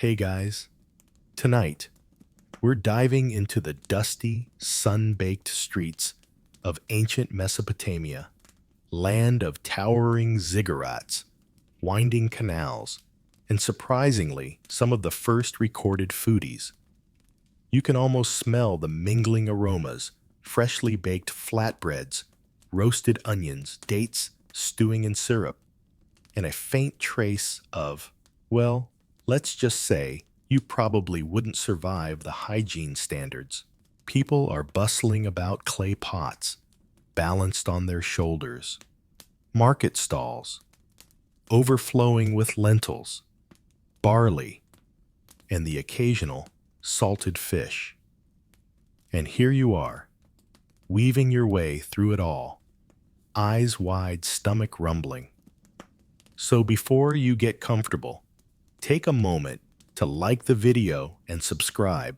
Hey guys, tonight we're diving into the dusty, sun-baked streets of ancient Mesopotamia, land of towering ziggurats, winding canals, and surprisingly, some of the first recorded foodies. You can almost smell the mingling aromas, freshly baked flatbreads, roasted onions, dates stewing in syrup, and a faint trace of, well, let's just say you probably wouldn't survive the hygiene standards. People are bustling about clay pots, balanced on their shoulders, market stalls, overflowing with lentils, barley, and the occasional salted fish. And here you are, weaving your way through it all, eyes wide, stomach rumbling. So before you get comfortable, take a moment to like the video and subscribe,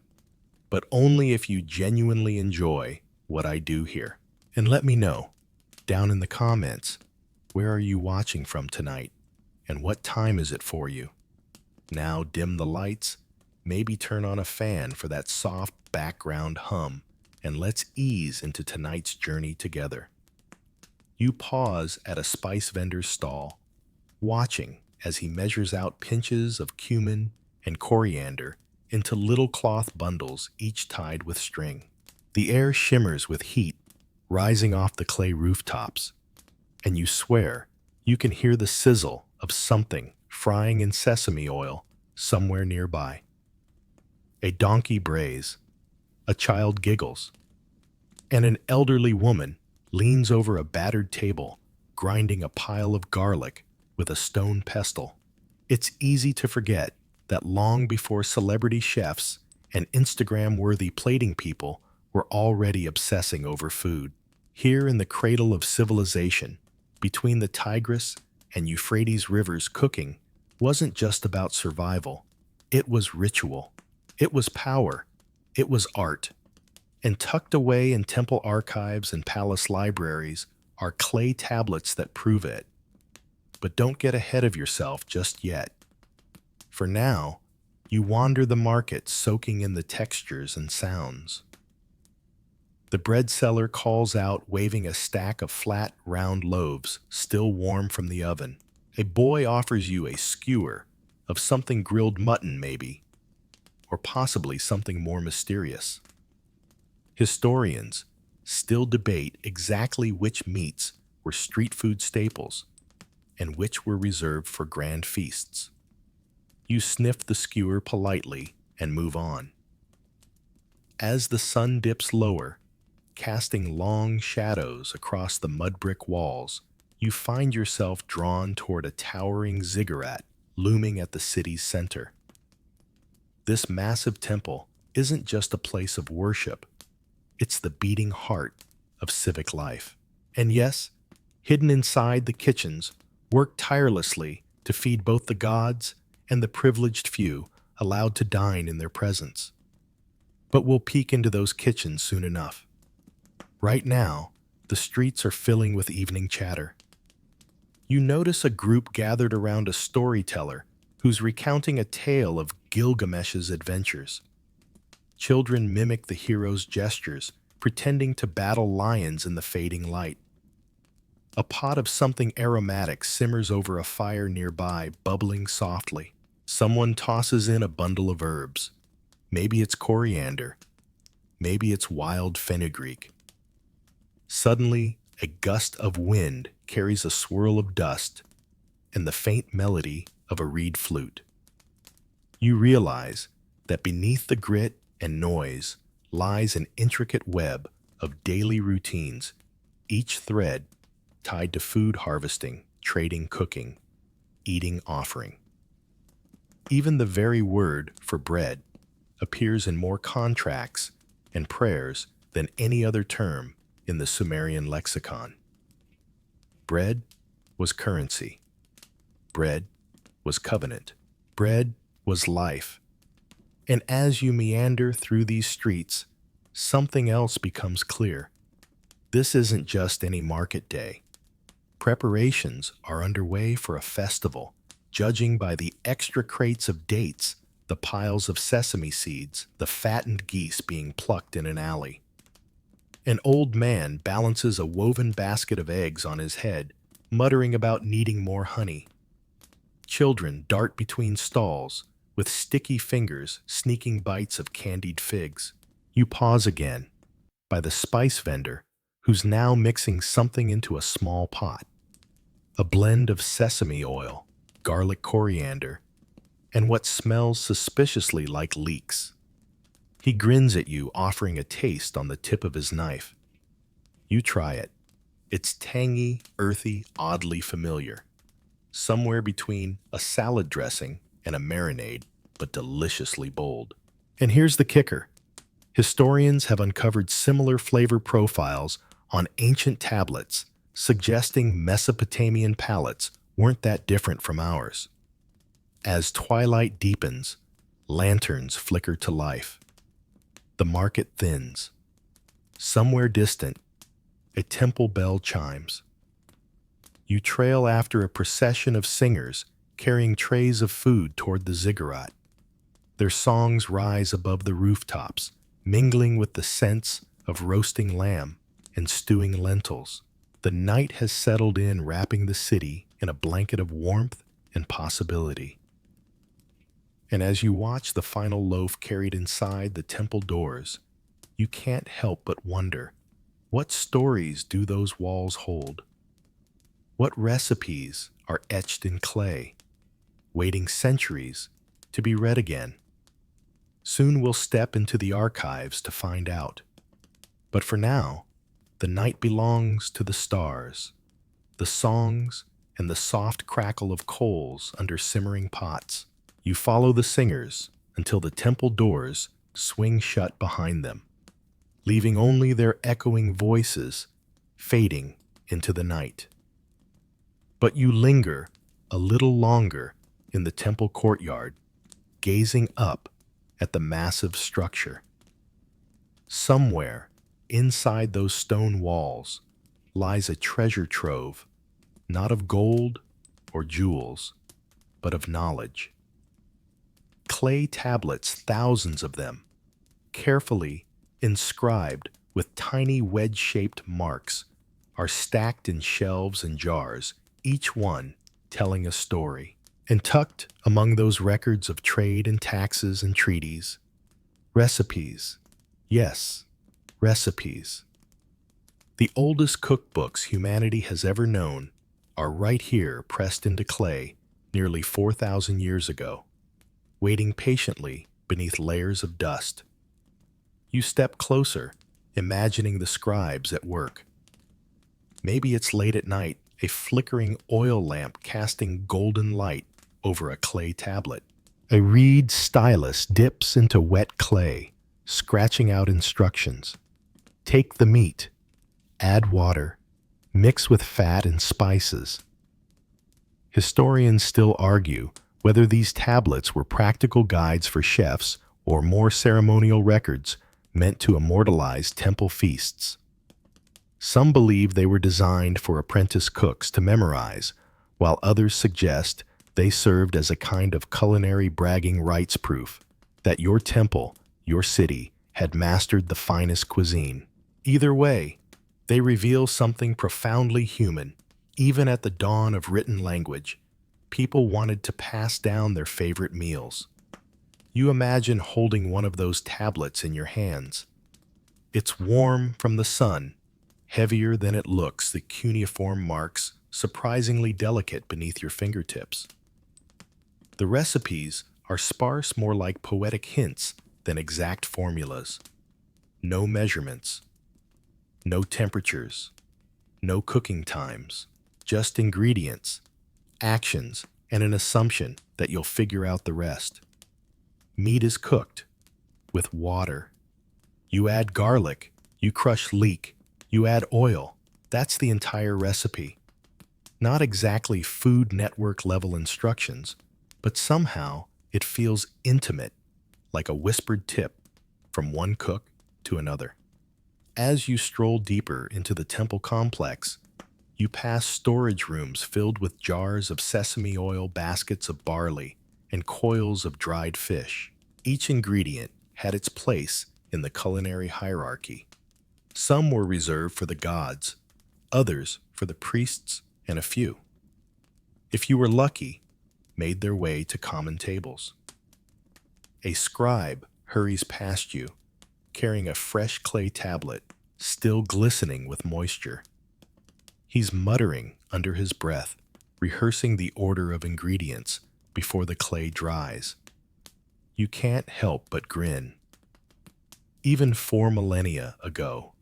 but only if you genuinely enjoy what I do here. And let me know, down in the comments, where are you watching from tonight, and what time is it for you? Now dim the lights, maybe turn on a fan for that soft background hum, and let's ease into tonight's journey together. You pause at a spice vendor's stall, watching as he measures out pinches of cumin and coriander into little cloth bundles, each tied with string. The air shimmers with heat rising off the clay rooftops, and you swear you can hear the sizzle of something frying in sesame oil somewhere nearby. A donkey brays, a child giggles, and an elderly woman leans over a battered table, grinding a pile of garlic with a stone pestle. It's easy to forget that long before celebrity chefs and Instagram-worthy plating people were already obsessing over food. Here in the cradle of civilization, between the Tigris and Euphrates rivers, cooking wasn't just about survival. It was ritual. It was power. It was art. And tucked away in temple archives and palace libraries are clay tablets that prove it. But don't get ahead of yourself just yet. For now, you wander the market soaking in the textures and sounds. The bread seller calls out, waving a stack of flat, round loaves, still warm from the oven. A boy offers you a skewer of something grilled mutton, maybe, or possibly something more mysterious. Historians still debate exactly which meats were street food staples and which were reserved for grand feasts. You sniff the skewer politely and move on. As the sun dips lower, casting long shadows across the mud brick walls, you find yourself drawn toward a towering ziggurat looming at the city's center. This massive temple isn't just a place of worship, it's the beating heart of civic life. And yes, hidden inside the kitchens, work tirelessly to feed both the gods and the privileged few allowed to dine in their presence. But we'll peek into those kitchens soon enough. Right now, the streets are filling with evening chatter. You notice a group gathered around a storyteller who's recounting a tale of Gilgamesh's adventures. Children mimic the hero's gestures, pretending to battle lions in the fading light. A pot of something aromatic simmers over a fire nearby, bubbling softly. Someone tosses in a bundle of herbs. Maybe it's coriander. Maybe it's wild fenugreek. Suddenly, a gust of wind carries a swirl of dust and the faint melody of a reed flute. You realize that beneath the grit and noise lies an intricate web of daily routines, each thread tied to food harvesting, trading, cooking, eating, offering. Even the very word for bread appears in more contracts and prayers than any other term in the Sumerian lexicon. Bread was currency. Bread was covenant. Bread was life. And as you meander through these streets, something else becomes clear. This isn't just any market day. Preparations are underway for a festival, judging by the extra crates of dates the piles of sesame seeds, the fattened geese being plucked in an alley. An old man balances a woven basket of eggs on his head, muttering about needing more honey. Children dart between stalls, with sticky fingers sneaking bites of candied figs. You pause again, by the spice vendor, who's now mixing something into a small pot. A blend of sesame oil, garlic coriander, and what smells suspiciously like leeks. He grins at you, offering a taste on the tip of his knife. You try it. It's tangy, earthy, oddly familiar. Somewhere between a salad dressing and a marinade, but deliciously bold. And here's the kicker. Historians have uncovered similar flavor profiles on ancient tablets, suggesting Mesopotamian palates weren't that different from ours. As twilight deepens, lanterns flicker to life. The market thins. Somewhere distant, a temple bell chimes. You trail after a procession of singers carrying trays of food toward the ziggurat. Their songs rise above the rooftops, mingling with the scents of roasting lamb and stewing lentils. The night has settled in, wrapping the city in a blanket of warmth and possibility. And as you watch the final loaf carried inside the temple doors, you can't help but wonder, what stories do those walls hold? What recipes are etched in clay, waiting centuries to be read again? Soon we'll step into the archives to find out. But for now, the night belongs to the stars, the songs, and the soft crackle of coals under simmering pots. You follow the singers until the temple doors swing shut behind them, leaving only their echoing voices fading into the night. But you linger a little longer in the temple courtyard, gazing up at the massive structure. Somewhere inside those stone walls lies a treasure trove, not of gold or jewels, but of knowledge. Clay tablets, thousands of them, carefully inscribed with tiny wedge-shaped marks, are stacked in shelves and jars, each one telling a story. And tucked among those records of trade and taxes and treaties, recipes. Yes, recipes. The oldest cookbooks humanity has ever known are right here, pressed into clay nearly 4,000 years ago, waiting patiently beneath layers of dust. You step closer, imagining the scribes at work. Maybe it's late at night, a flickering oil lamp casting golden light over a clay tablet. A reed stylus dips into wet clay, scratching out instructions. Take the meat, add water, mix with fat and spices. Historians still argue whether these tablets were practical guides for chefs or more ceremonial records meant to immortalize temple feasts. Some believe they were designed for apprentice cooks to memorize, while others suggest they served as a kind of culinary bragging rights proof that your temple, your city, had mastered the finest cuisine. Either way, they reveal something profoundly human. Even at the dawn of written language, people wanted to pass down their favorite meals. You imagine holding one of those tablets in your hands. It's warm from the sun, heavier than it looks, the cuneiform marks surprisingly delicate beneath your fingertips. The recipes are sparse, more like poetic hints than exact formulas. No measurements, no temperatures, no cooking times, just ingredients, actions, and an assumption that you'll figure out the rest. Meat is cooked with water. You add garlic, you crush leek, you add oil. That's the entire recipe. Not exactly Food Network level instructions, but somehow it feels intimate, like a whispered tip from one cook to another. As you stroll deeper into the temple complex, you pass storage rooms filled with jars of sesame oil, baskets of barley, and coils of dried fish. Each ingredient had its place in the culinary hierarchy. Some were reserved for the gods, others for the priests and a few, if you were lucky, made their way to common tables. A scribe hurries past you, carrying a fresh clay tablet, still glistening with moisture. He's muttering under his breath, rehearsing the order of ingredients before the clay dries. You can't help but grin. Even 4 millennia ago,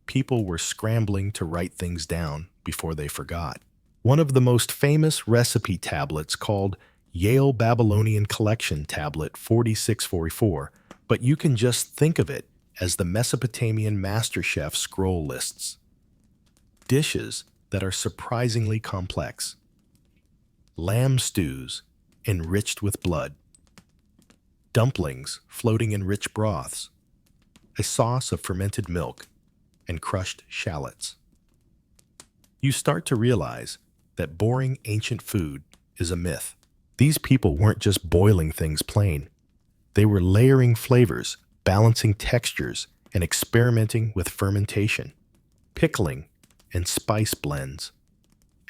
people were scrambling to write things down before they forgot. One of the most famous recipe tablets, called Yale Babylonian Collection Tablet 4644, but you can just think of it as the Mesopotamian master chef scroll lists. Dishes that are surprisingly complex. Lamb stews enriched with blood. Dumplings floating in rich broths. A sauce of fermented milk and crushed shallots. You start to realize that boring ancient food is a myth. These people weren't just boiling things plain. They were layering flavors, balancing textures, and experimenting with fermentation, pickling, and spice blends.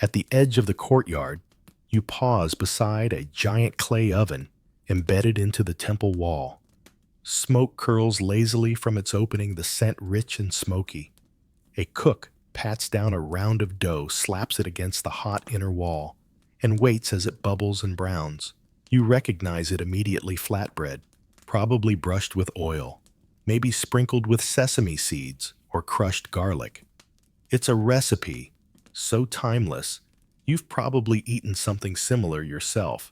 At the edge of the courtyard, you pause beside a giant clay oven embedded into the temple wall. Smoke curls lazily from its opening, the scent rich and smoky. A cook pats down a round of dough, slaps it against the hot inner wall, and waits as it bubbles and browns. You recognize it immediately: flatbread, probably brushed with oil, maybe sprinkled with sesame seeds or crushed garlic. It's a recipe so timeless, you've probably eaten something similar yourself,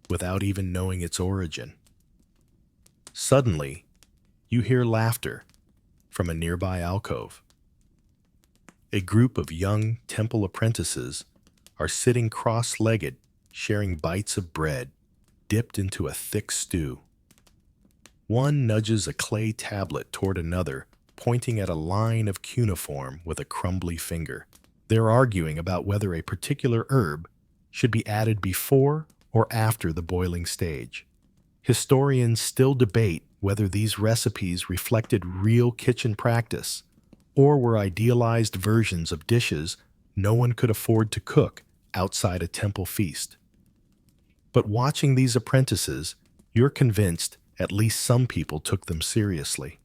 without even knowing its origin. Suddenly, you hear laughter from a nearby alcove. A group of young temple apprentices are sitting cross-legged, sharing bites of bread dipped into a thick stew. One nudges a clay tablet toward another, pointing at a line of cuneiform with a crumbly finger. They're arguing about whether a particular herb should be added before or after the boiling stage. Historians still debate whether these recipes reflected real kitchen practice or were idealized versions of dishes no one could afford to cook outside a temple feast. But watching these apprentices, you're convinced at least some people took them seriously.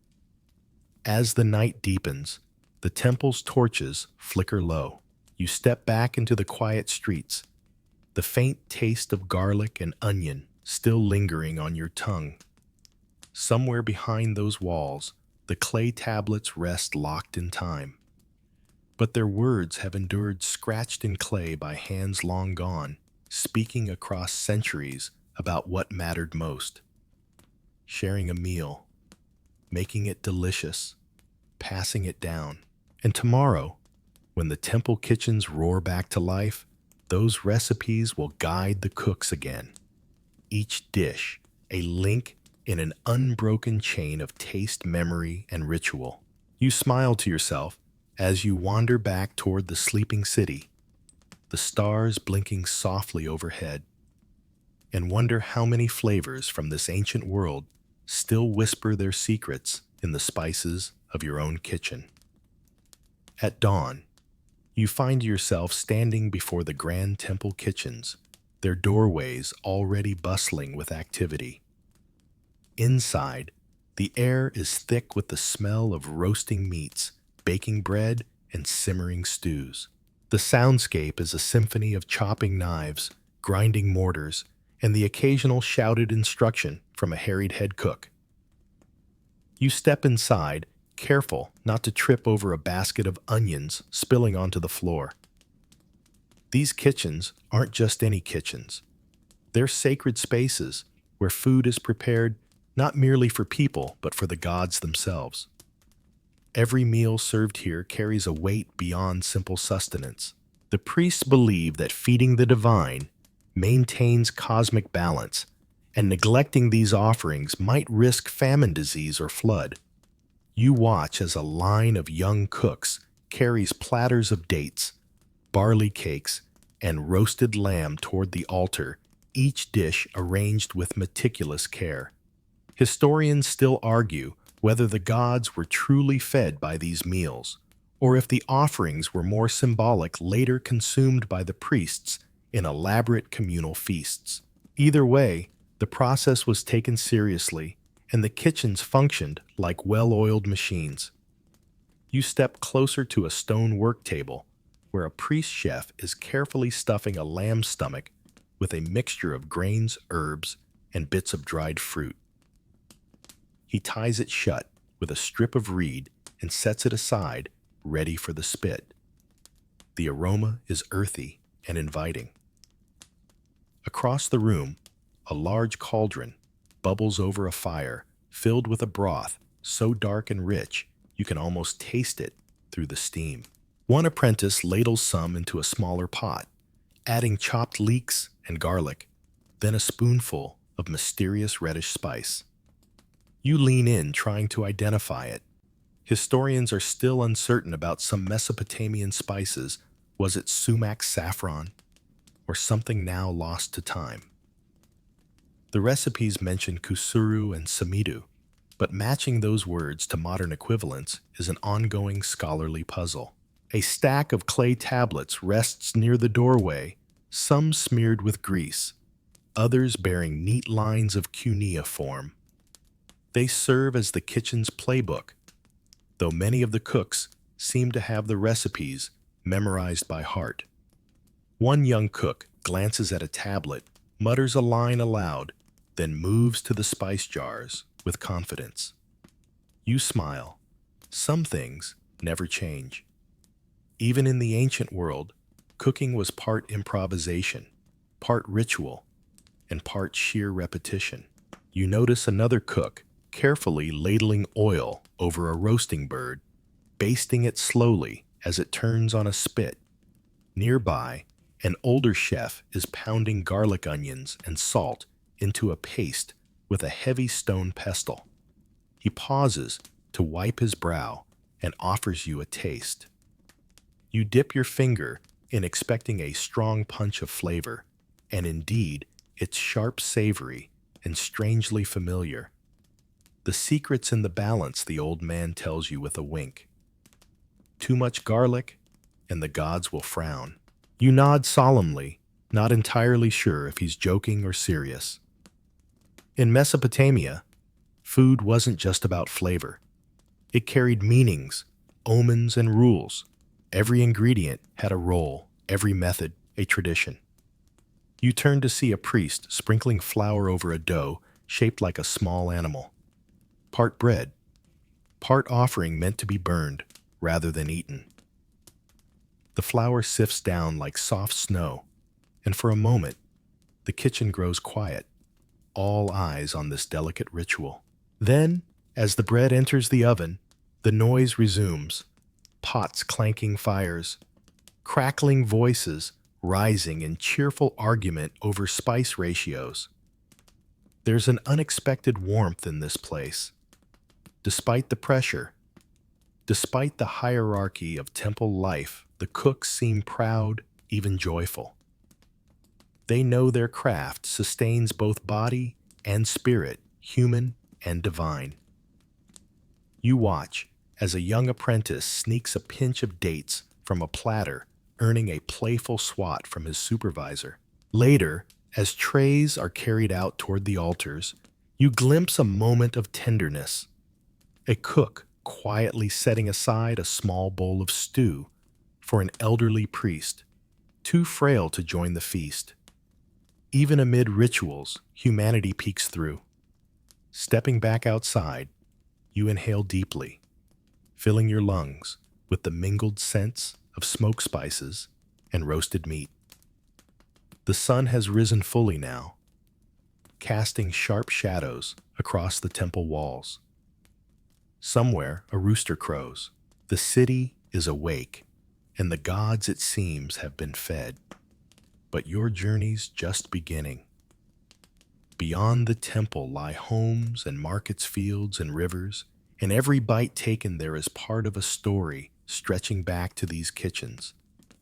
As the night deepens, the temple's torches flicker low. You step back into the quiet streets, the faint taste of garlic and onion still lingering on your tongue. Somewhere behind those walls, the clay tablets rest locked in time. But their words have endured scratched in clay by hands long gone, speaking across centuries about what mattered most. Sharing a meal, making it delicious, passing it down. And tomorrow, when the temple kitchens roar back to life, those recipes will guide the cooks again. Each dish, a link in an unbroken chain of taste, memory, and ritual. You smile to yourself as you wander back toward the sleeping city, the stars blinking softly overhead, and wonder how many flavors from this ancient world still whisper their secrets in the spices of your own kitchen. At dawn, you find yourself standing before the grand temple kitchens, their doorways already bustling with activity. Inside, the air is thick with the smell of roasting meats, baking bread, and simmering stews. The soundscape is a symphony of chopping knives, grinding mortars, and the occasional shouted instruction from a harried head cook. You step inside, careful not to trip over a basket of onions spilling onto the floor. These kitchens aren't just any kitchens. They're sacred spaces where food is prepared not merely for people, but for the gods themselves. Every meal served here carries a weight beyond simple sustenance. The priests believe that feeding the divine maintains cosmic balance, and neglecting these offerings might risk famine, disease, or flood. You watch as a line of young cooks carries platters of dates, barley cakes, and roasted lamb toward the altar, each dish arranged with meticulous care. Historians still argue whether the gods were truly fed by these meals, or if the offerings were more symbolic, later consumed by the priests in elaborate communal feasts. Either way, the process was taken seriously, and the kitchens functioned like well-oiled machines. You step closer to a stone work table, where a priest chef is carefully stuffing a lamb's stomach with a mixture of grains, herbs, and bits of dried fruit. He ties it shut with a strip of reed and sets it aside, ready for the spit. The aroma is earthy and inviting. Across the room, a large cauldron bubbles over a fire filled with a broth so dark and rich you can almost taste it through the steam. One apprentice ladles some into a smaller pot, adding chopped leeks and garlic, then a spoonful of mysterious reddish spice. You lean in, trying to identify it. Historians are still uncertain about some Mesopotamian spices. Was it sumac saffron, or something now lost to time? The recipes mention kusuru and samidu, but matching those words to modern equivalents is an ongoing scholarly puzzle. A stack of clay tablets rests near the doorway, some smeared with grease, others bearing neat lines of cuneiform. They serve as the kitchen's playbook, though many of the cooks seem to have the recipes memorized by heart. One young cook glances at a tablet, mutters a line aloud, then moves to the spice jars with confidence. You smile. Some things never change. Even in the ancient world, cooking was part improvisation, part ritual, and part sheer repetition. You notice another cook carefully ladling oil over a roasting bird, basting it slowly as it turns on a spit. Nearby, an older chef is pounding garlic, onions, and salt into a paste with a heavy stone pestle. He pauses to wipe his brow and offers you a taste. You dip your finger in, expecting a strong punch of flavor, and indeed, it's sharp, savory, and strangely familiar. The secret's in the balance, the old man tells you with a wink. Too much garlic, and the gods will frown. You nod solemnly, not entirely sure if he's joking or serious. In Mesopotamia, food wasn't just about flavor. It carried meanings, omens, and rules. Every ingredient had a role, every method a tradition. You turn to see a priest sprinkling flour over a dough shaped like a small animal. Part bread, part offering meant to be burned rather than eaten. The flour sifts down like soft snow, and for a moment, the kitchen grows quiet, all eyes on this delicate ritual. Then, as the bread enters the oven, the noise resumes, pots clanking, fires, crackling, voices rising in cheerful argument over spice ratios. There's an unexpected warmth in this place. Despite the pressure, despite the hierarchy of temple life, the cooks seem proud, even joyful. They know their craft sustains both body and spirit, human and divine. You watch as a young apprentice sneaks a pinch of dates from a platter, earning a playful swat from his supervisor. Later, as trays are carried out toward the altars, you glimpse a moment of tenderness. A cook quietly setting aside a small bowl of stew for an elderly priest, too frail to join the feast. Even amid rituals, humanity peeks through. Stepping back outside, you inhale deeply, filling your lungs with the mingled scents of smoke spices and roasted meat. The sun has risen fully now, casting sharp shadows across the temple walls. Somewhere, a rooster crows. The city is awake, and the gods, it seems, have been fed. But your journey's just beginning. Beyond the temple lie homes and markets, fields and rivers, and every bite taken there is part of a story stretching back to these kitchens.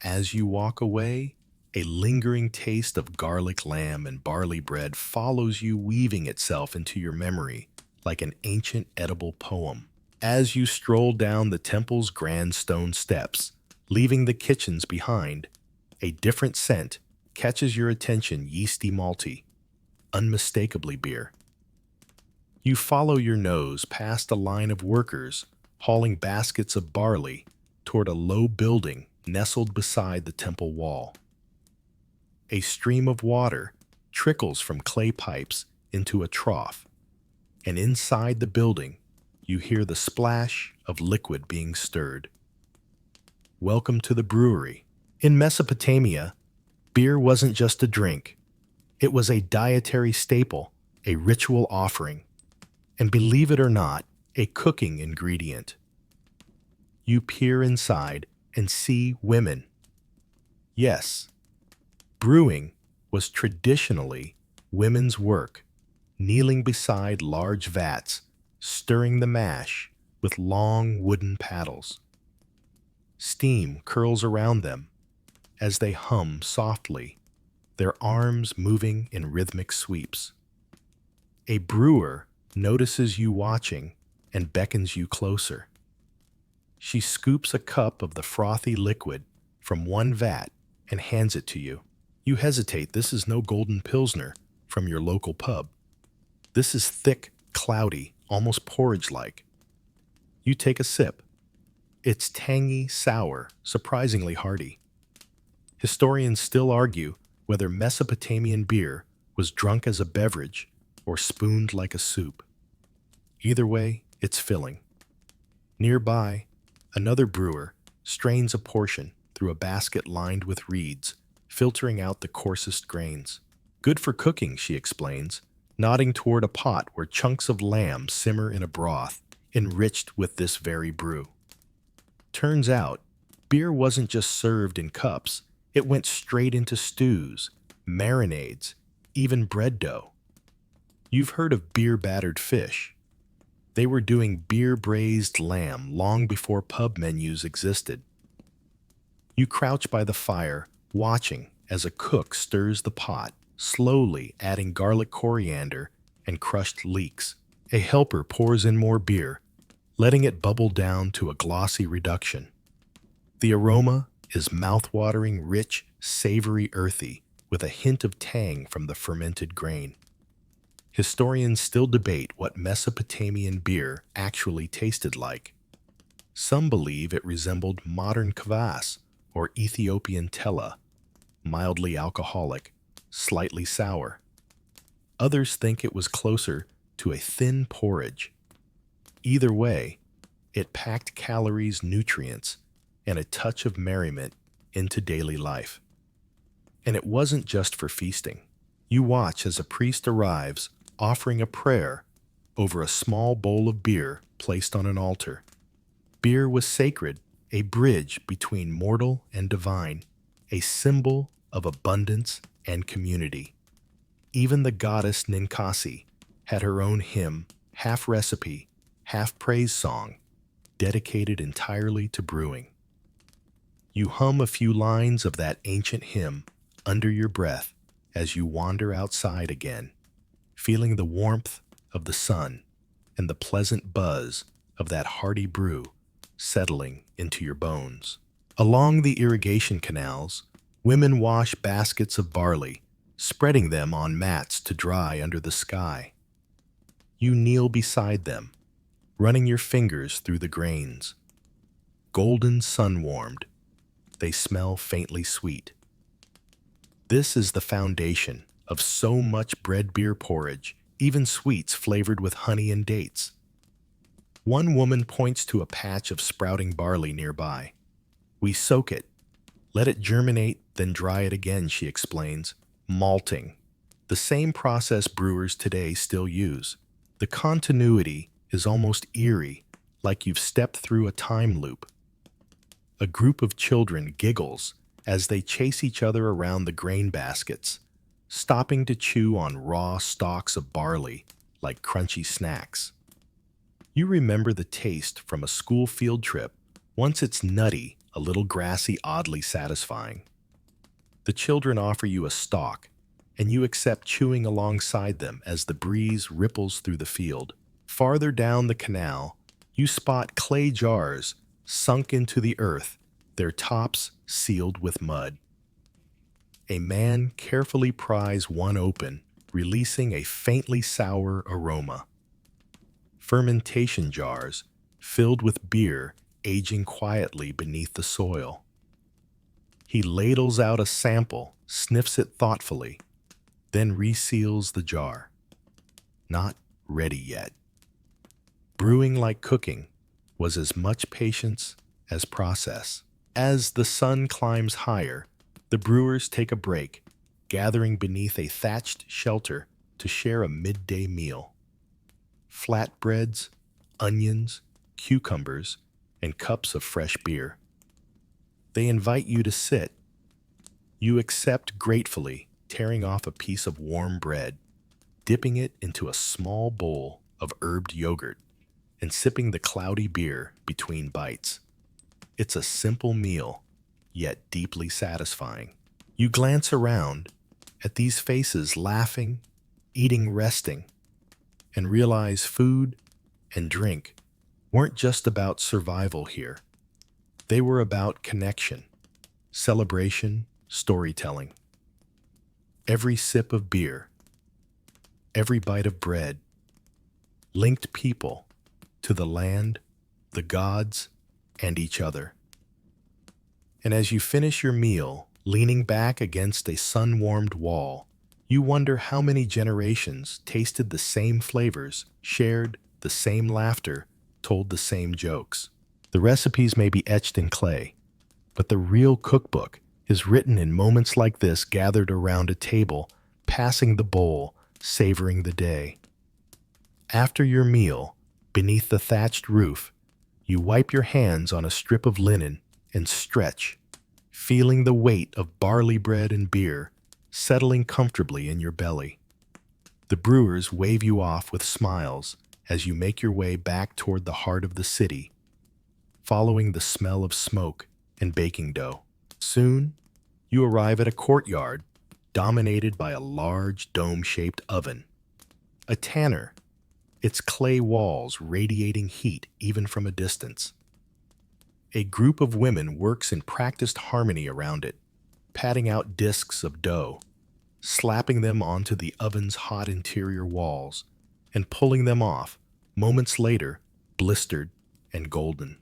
As you walk away, A lingering taste of garlic lamb and barley bread follows you, weaving itself into your memory like an ancient edible poem. As you stroll down the temple's grand stone steps, leaving the kitchens behind, a different scent catches your attention: yeasty, malty, unmistakably beer. You follow your nose past a line of workers hauling baskets of barley toward a low building nestled beside the temple wall. A stream of water trickles from clay pipes into a trough, and inside the building, you hear the splash of liquid being stirred. Welcome to the brewery. In Mesopotamia, beer wasn't just a drink. It was a dietary staple, a ritual offering, and believe it or not, a cooking ingredient. You peer inside and see women. Yes, brewing was traditionally women's work, kneeling beside large vats, stirring the mash with long wooden paddles. Steam curls around them as they hum softly, their arms moving in rhythmic sweeps. A brewer notices you watching and beckons you closer. She scoops a cup of the frothy liquid from one vat and hands it to you. You hesitate. This is no golden pilsner from your local pub. This is thick, cloudy, almost porridge-like. You take a sip. It's tangy, sour, surprisingly hearty. Historians still argue whether Mesopotamian beer was drunk as a beverage or spooned like a soup. Either way, it's filling. Nearby, another brewer strains a portion through a basket lined with reeds, filtering out the coarsest grains. Good for cooking, she explains, nodding toward a pot where chunks of lamb simmer in a broth enriched with this very brew. Turns out, beer wasn't just served in cups, it went straight into stews, marinades, even bread dough. You've heard of beer-battered fish. They were doing beer-braised lamb long before pub menus existed. You crouch by the fire, watching as a cook stirs the pot, slowly adding garlic, coriander, and crushed leeks. A helper pours in more beer, letting it bubble down to a glossy reduction. The aroma is mouth-watering, rich, savory, earthy, with a hint of tang from the fermented grain. Historians still debate what Mesopotamian beer actually tasted like. Some believe it resembled modern kvass or Ethiopian tella, mildly alcoholic, slightly sour. Others think it was closer to a thin porridge. Either way, it packed calories, nutrients, and a touch of merriment into daily life. And it wasn't just for feasting. You watch as a priest arrives, offering a prayer over a small bowl of beer placed on an altar. Beer was sacred, a bridge between mortal and divine, a symbol of abundance and community. Even the goddess Ninkasi had her own hymn, half recipe, half praise song, dedicated entirely to brewing. You hum a few lines of that ancient hymn under your breath as you wander outside again, feeling the warmth of the sun and the pleasant buzz of that hearty brew settling into your bones. Along the irrigation canals, women wash baskets of barley, spreading them on mats to dry under the sky. You kneel beside them, running your fingers through the grains. Golden sun-warmed, they smell faintly sweet. This is the foundation of so much bread beer porridge, even sweets flavored with honey and dates. One woman points to a patch of sprouting barley nearby. We soak it, let it germinate, then dry it again, she explains. Malting, the same process brewers today still use. The continuity is almost eerie, like you've stepped through a time loop. A group of children giggles as they chase each other around the grain baskets, stopping to chew on raw stalks of barley like crunchy snacks. You remember the taste from a school field trip. Once it's nutty, a little grassy, oddly satisfying. The children offer you a stalk, and you accept chewing alongside them as the breeze ripples through the field. Farther down the canal, you spot clay jars sunk into the earth, their tops sealed with mud. A man carefully pries one open, releasing a faintly sour aroma. Fermentation jars filled with beer aging quietly beneath the soil. He ladles out a sample, sniffs it thoughtfully, then reseals the jar. Not ready yet. Brewing like cooking was as much patience as process. As the sun climbs higher, the brewers take a break, gathering beneath a thatched shelter to share a midday meal. Flatbreads, onions, cucumbers, and cups of fresh beer. They invite you to sit. You accept gratefully, tearing off a piece of warm bread, dipping it into a small bowl of herbed yogurt, and sipping the cloudy beer between bites. It's a simple meal, yet deeply satisfying. You glance around at these faces laughing, eating, resting, and realize food and drink weren't just about survival here. They were about connection, celebration, storytelling. Every sip of beer, every bite of bread, linked people to the land, the gods, and each other. And as you finish your meal, leaning back against a sun-warmed wall, you wonder how many generations tasted the same flavors, shared the same laughter, told the same jokes. The recipes may be etched in clay, but the real cookbook is written in moments like this, gathered around a table, passing the bowl, savoring the day. After your meal, beneath the thatched roof, you wipe your hands on a strip of linen and stretch, feeling the weight of barley bread and beer settling comfortably in your belly. The brewers wave you off with smiles as you make your way back toward the heart of the city, following the smell of smoke and baking dough. Soon, you arrive at a courtyard dominated by a large dome-shaped oven. A tanner, its clay walls radiating heat even from a distance. A group of women works in practiced harmony around it, patting out discs of dough, slapping them onto the oven's hot interior walls, and pulling them off, moments later, blistered and golden.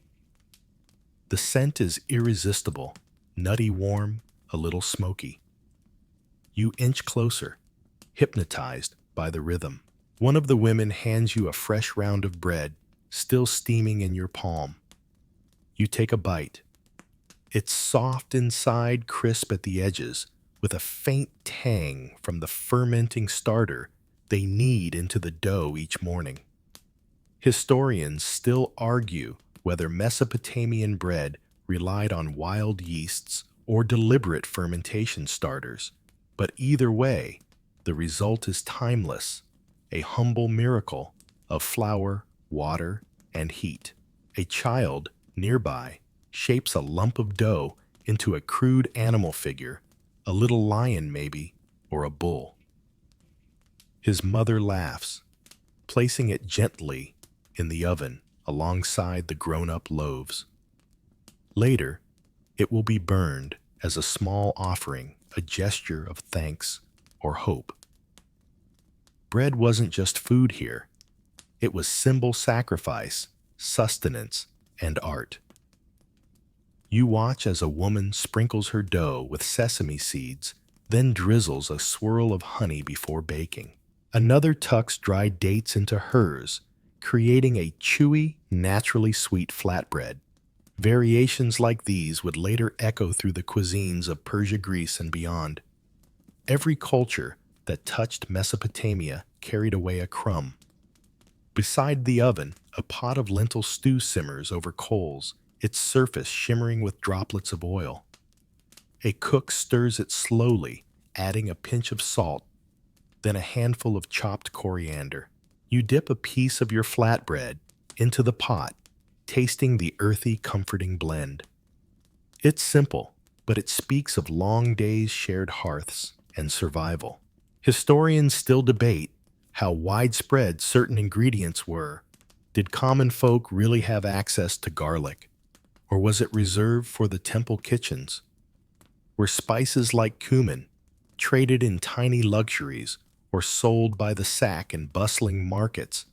The scent is irresistible, nutty warm, a little smoky. You inch closer, hypnotized by the rhythm. One of the women hands you a fresh round of bread, still steaming in your palm. You take a bite. It's soft inside, crisp at the edges, with a faint tang from the fermenting starter they knead into the dough each morning. Historians still argue whether Mesopotamian bread relied on wild yeasts or deliberate fermentation starters, but either way, the result is timeless, a humble miracle of flour, water, and heat. A child nearby shapes a lump of dough into a crude animal figure, a little lion maybe, or a bull. His mother laughs, placing it gently in the oven alongside the grown-up loaves. Later, it will be burned as a small offering, a gesture of thanks or hope. Bread wasn't just food here. It was symbol sacrifice, sustenance, and art. You watch as a woman sprinkles her dough with sesame seeds, then drizzles a swirl of honey before baking. Another tucks dried dates into hers, creating a chewy, naturally sweet flatbread. Variations like these would later echo through the cuisines of Persia, Greece, and beyond. Every culture that touched Mesopotamia carried away a crumb. Beside the oven, a pot of lentil stew simmers over coals, its surface shimmering with droplets of oil. A cook stirs it slowly, adding a pinch of salt, then a handful of chopped coriander. You dip a piece of your flatbread into the pot, tasting the earthy, comforting blend. It's simple, but it speaks of long days, shared hearths, and survival. Historians still debate how widespread certain ingredients were. Did common folk really have access to garlic, or was it reserved for the temple kitchens? Were spices like cumin traded in tiny luxuries or sold by the sack in bustling markets?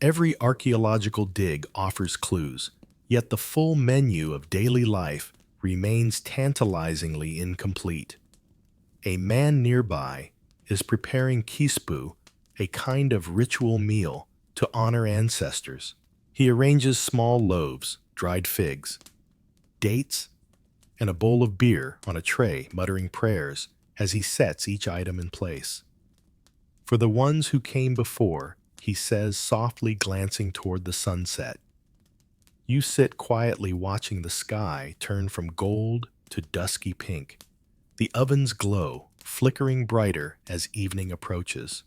Every archaeological dig offers clues, yet the full menu of daily life remains tantalizingly incomplete. A man nearby is preparing kispu, a kind of ritual meal to honor ancestors. He arranges small loaves, dried figs, dates, and a bowl of beer on a tray, muttering prayers as he sets each item in place. For the ones who came before, he says, softly glancing toward the sunset. You sit quietly watching the sky turn from gold to dusky pink. The ovens glow, flickering brighter as evening approaches.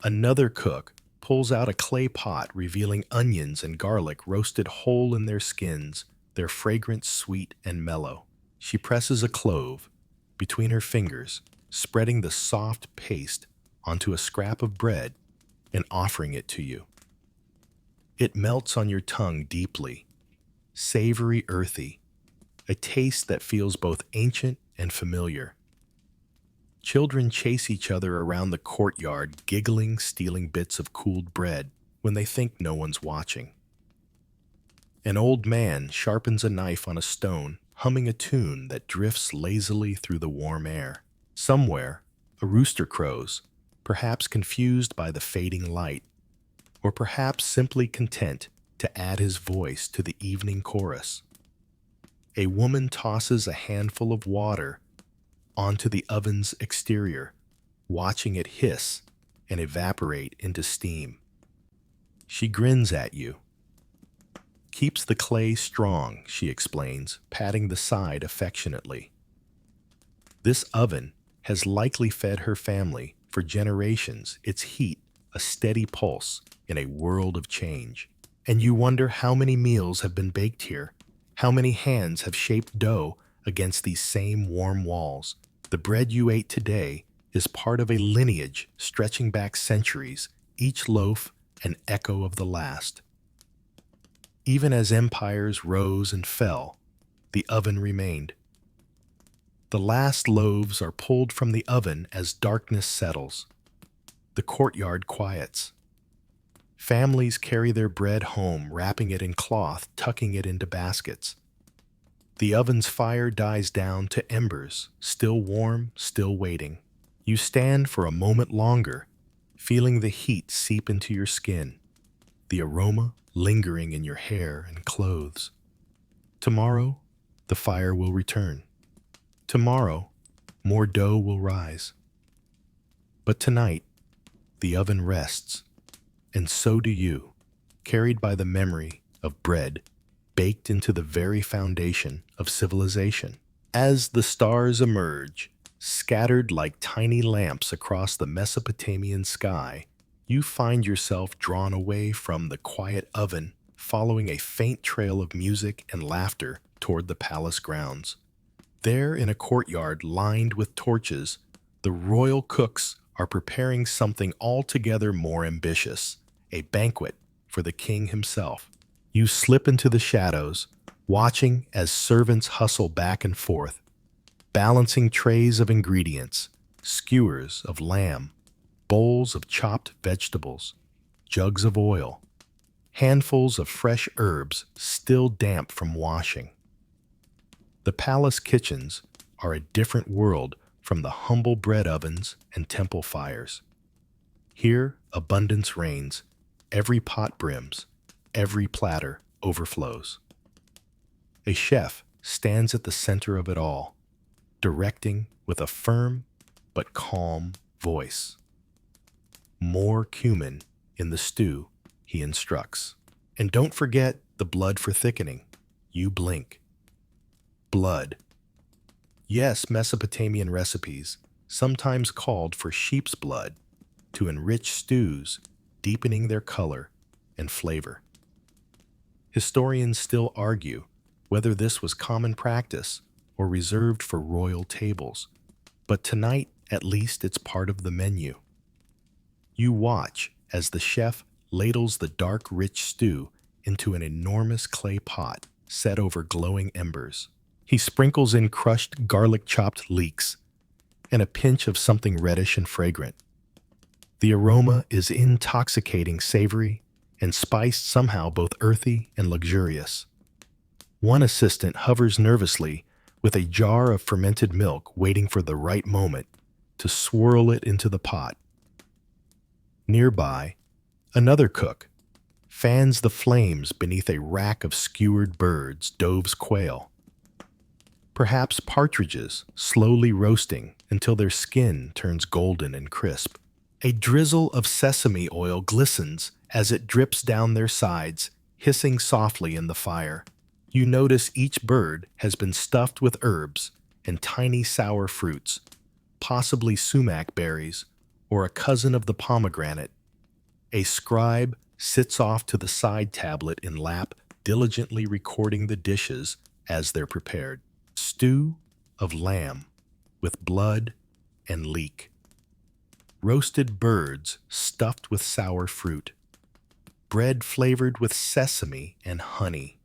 Another cook pulls out a clay pot, revealing onions and garlic roasted whole in their skins, their fragrance sweet and mellow. She presses a clove between her fingers, spreading the soft paste onto a scrap of bread and offering it to you. It melts on your tongue deeply, savory, earthy, a taste that feels both ancient and familiar. Children chase each other around the courtyard, giggling, stealing bits of cooled bread when they think no one's watching. An old man sharpens a knife on a stone, humming a tune that drifts lazily through the warm air. Somewhere, a rooster crows, perhaps confused by the fading light, or perhaps simply content to add his voice to the evening chorus. A woman tosses a handful of water onto the oven's exterior, watching it hiss and evaporate into steam. She grins at you. Keeps the clay strong, she explains, patting the side affectionately. This oven has likely fed her family for generations, its heat a steady pulse in a world of change. And you wonder how many meals have been baked here, how many hands have shaped dough against these same warm walls. The bread you ate today is part of a lineage stretching back centuries, each loaf an echo of the last. Even as empires rose and fell, the oven remained. The last loaves are pulled from the oven as darkness settles. The courtyard quiets. Families carry their bread home, wrapping it in cloth, tucking it into baskets. The oven's fire dies down to embers, still warm, still waiting. You stand for a moment longer, feeling the heat seep into your skin, the aroma lingering in your hair and clothes. Tomorrow, the fire will return. Tomorrow, more dough will rise. But tonight, the oven rests, and so do you, carried by the memory of bread baked into the very foundation of civilization. As the stars emerge, scattered like tiny lamps across the Mesopotamian sky, you find yourself drawn away from the quiet oven, following a faint trail of music and laughter toward the palace grounds. There, in a courtyard lined with torches, the royal cooks are preparing something altogether more ambitious, a banquet for the king himself. You slip into the shadows, watching as servants hustle back and forth, balancing trays of ingredients, skewers of lamb, bowls of chopped vegetables, jugs of oil, handfuls of fresh herbs still damp from washing. The palace kitchens are a different world from the humble bread ovens and temple fires. Here, abundance reigns. Every pot brims, every platter overflows. A chef stands at the center of it all, directing with a firm but calm voice. More cumin in the stew, he instructs. And don't forget the blood for thickening. You blink. Blood. Yes, Mesopotamian recipes, sometimes called for sheep's blood, to enrich stews, deepening their color and flavor. Historians still argue whether this was common practice or reserved for royal tables, but tonight, at least, it's part of the menu. You watch as the chef ladles the dark, rich stew into an enormous clay pot set over glowing embers. He sprinkles in crushed garlic chopped leeks and a pinch of something reddish and fragrant. The aroma is intoxicating, savory, and spiced, somehow both earthy and luxurious. One assistant hovers nervously with a jar of fermented milk, waiting for the right moment to swirl it into the pot. Nearby, another cook fans the flames beneath a rack of skewered birds, doves, quail, perhaps partridges, slowly roasting until their skin turns golden and crisp. A drizzle of sesame oil glistens as it drips down their sides, hissing softly in the fire. You notice each bird has been stuffed with herbs and tiny sour fruits, possibly sumac berries or a cousin of the pomegranate. A scribe sits off to the side tablet in lap, diligently recording the dishes as they're prepared. Stew of lamb with blood and leek. Roasted birds stuffed with sour fruit. Bread flavored with sesame and honey.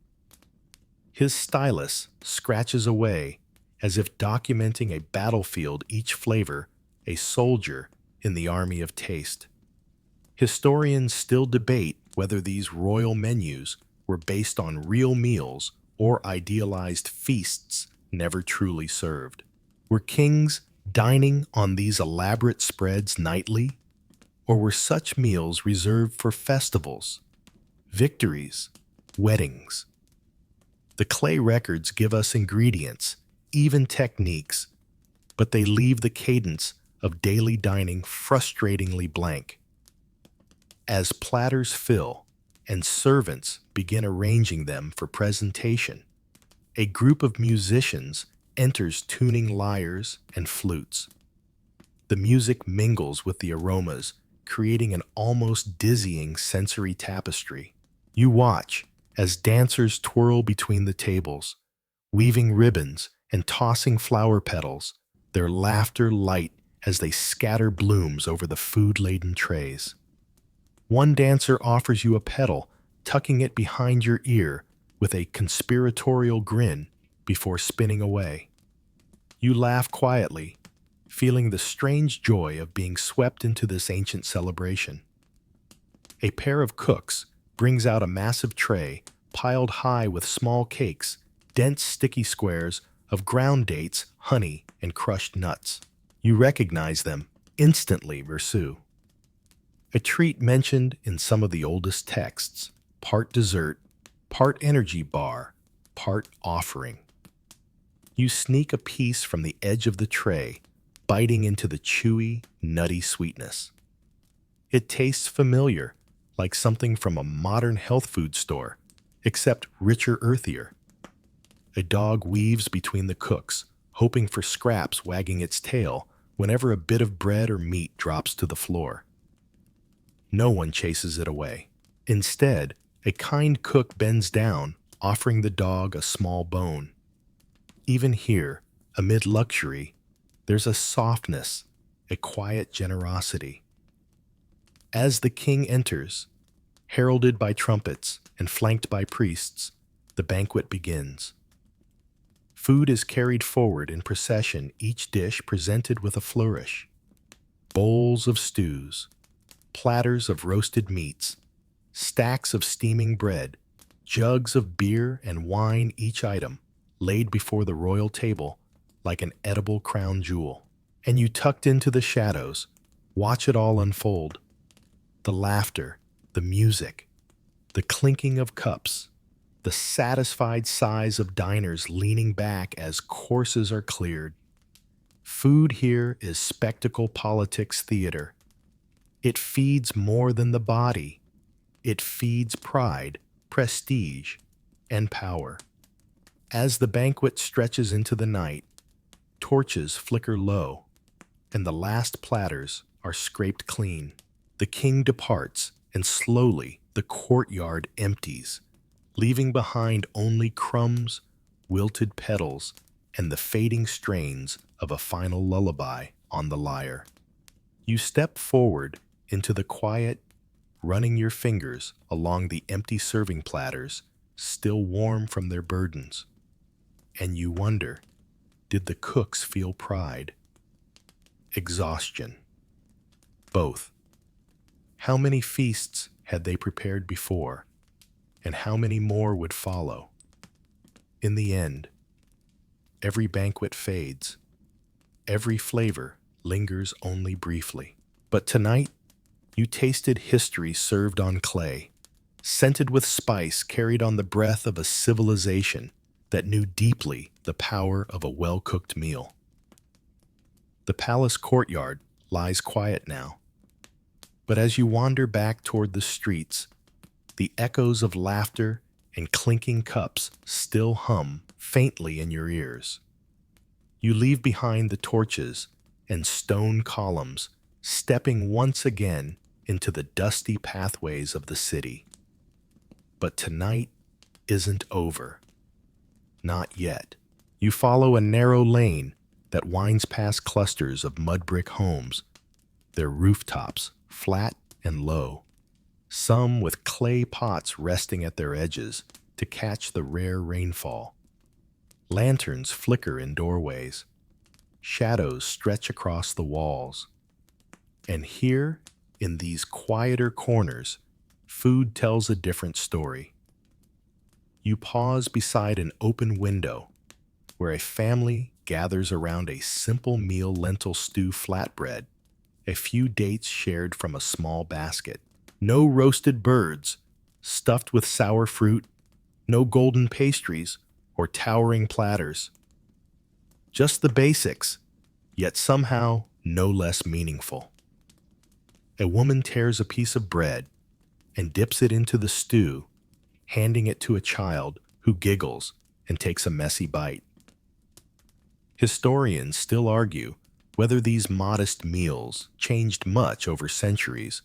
His stylus scratches away as if documenting a battlefield, each flavor a soldier in the army of taste. Historians still debate whether these royal menus were based on real meals or idealized feasts never truly served. Were kings dining on these elaborate spreads nightly, or were such meals reserved for festivals, victories, weddings? The clay records give us ingredients, even techniques, but they leave the cadence of daily dining frustratingly blank. As platters fill and servants begin arranging them for presentation, a group of musicians enters tuning lyres and flutes. The music mingles with the aromas, creating an almost dizzying sensory tapestry. You watch as dancers twirl between the tables, weaving ribbons and tossing flower petals, their laughter light as they scatter blooms over the food-laden trays. One dancer offers you a petal, tucking it behind your ear with a conspiratorial grin before spinning away. You laugh quietly, feeling the strange joy of being swept into this ancient celebration. A pair of cooks brings out a massive tray piled high with small cakes, dense sticky squares of ground dates, honey, and crushed nuts. You recognize them instantly, Versu. A treat mentioned in some of the oldest texts, part dessert, part energy bar, part offering. You sneak a piece from the edge of the tray, biting into the chewy, nutty sweetness. It tastes familiar, like something from a modern health food store, except richer, earthier. A dog weaves between the cooks, hoping for scraps, wagging its tail whenever a bit of bread or meat drops to the floor. No one chases it away. Instead, a kind cook bends down, offering the dog a small bone. Even here, amid luxury, there's a softness, a quiet generosity. As the king enters, heralded by trumpets and flanked by priests, the banquet begins. Food is carried forward in procession, each dish presented with a flourish. Bowls of stews, platters of roasted meats, stacks of steaming bread, jugs of beer and wine, each item laid before the royal table like an edible crown jewel. And you, tucked into the shadows, watch it all unfold. The laughter, the music, the clinking of cups, the satisfied sighs of diners leaning back as courses are cleared. Food here is spectacle, politics, theater. It feeds more than the body. It feeds pride, prestige, and power. As the banquet stretches into the night, torches flicker low, and the last platters are scraped clean. The king departs, and slowly the courtyard empties, leaving behind only crumbs, wilted petals, and the fading strains of a final lullaby on the lyre. You step forward into the quiet, running your fingers along the empty serving platters, still warm from their burdens. And you wonder, did the cooks feel pride? Exhaustion? Both. How many feasts had they prepared before, and how many more would follow? In the end, every banquet fades. Every flavor lingers only briefly. But tonight, you tasted history served on clay, scented with spice carried on the breath of a civilization that knew deeply the power of a well-cooked meal. The palace courtyard lies quiet now, but as you wander back toward the streets, the echoes of laughter and clinking cups still hum faintly in your ears. You leave behind the torches and stone columns, stepping once again into the dusty pathways of the city. But tonight isn't over. Not yet. You follow a narrow lane that winds past clusters of mud brick homes, their rooftops flat and low, some with clay pots resting at their edges to catch the rare rainfall. Lanterns flicker in doorways. Shadows stretch across the walls. And here, in these quieter corners, food tells a different story. You pause beside an open window where a family gathers around a simple meal lentil stew flatbread, a few dates shared from a small basket. No roasted birds, stuffed with sour fruit, no golden pastries or towering platters. Just the basics, yet somehow no less meaningful. A woman tears a piece of bread and dips it into the stew, handing it to a child who giggles and takes a messy bite. Historians still argue whether these modest meals changed much over centuries,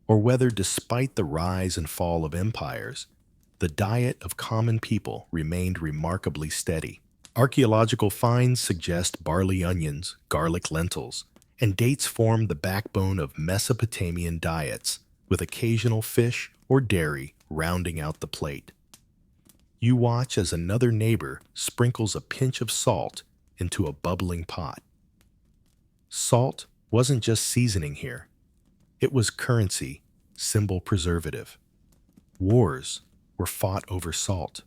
or whether, despite the rise and fall of empires, the diet of common people remained remarkably steady. Archaeological finds suggest barley onions, garlic lentils, and dates form the backbone of Mesopotamian diets, with occasional fish or dairy rounding out the plate. You watch as another neighbor sprinkles a pinch of salt into a bubbling pot. Salt wasn't just seasoning here. It was currency, symbol preservative. Wars were fought over salt.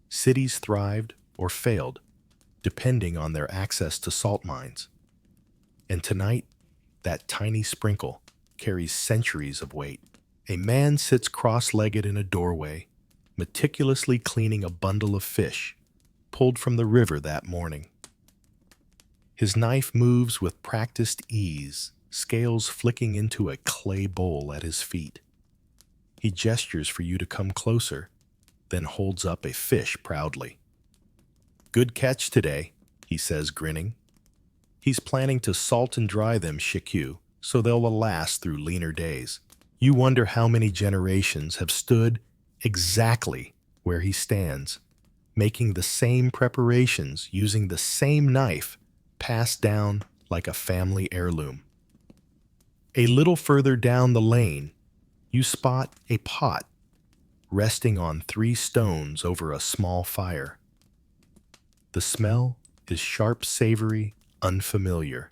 Cities thrived or failed, depending on their access to salt mines. And tonight, that tiny sprinkle carries centuries of weight. A man sits cross-legged in a doorway, meticulously cleaning a bundle of fish pulled from the river that morning. His knife moves with practiced ease, scales flicking into a clay bowl at his feet. He gestures for you to come closer, then holds up a fish proudly. "Good catch today," he says, grinning. He's planning to salt and dry them shikyu, so they'll last through leaner days. You wonder how many generations have stood exactly where he stands, making the same preparations using the same knife passed down like a family heirloom. A little further down the lane, you spot a pot resting on 3 stones over a small fire. The smell is sharp, savory, unfamiliar.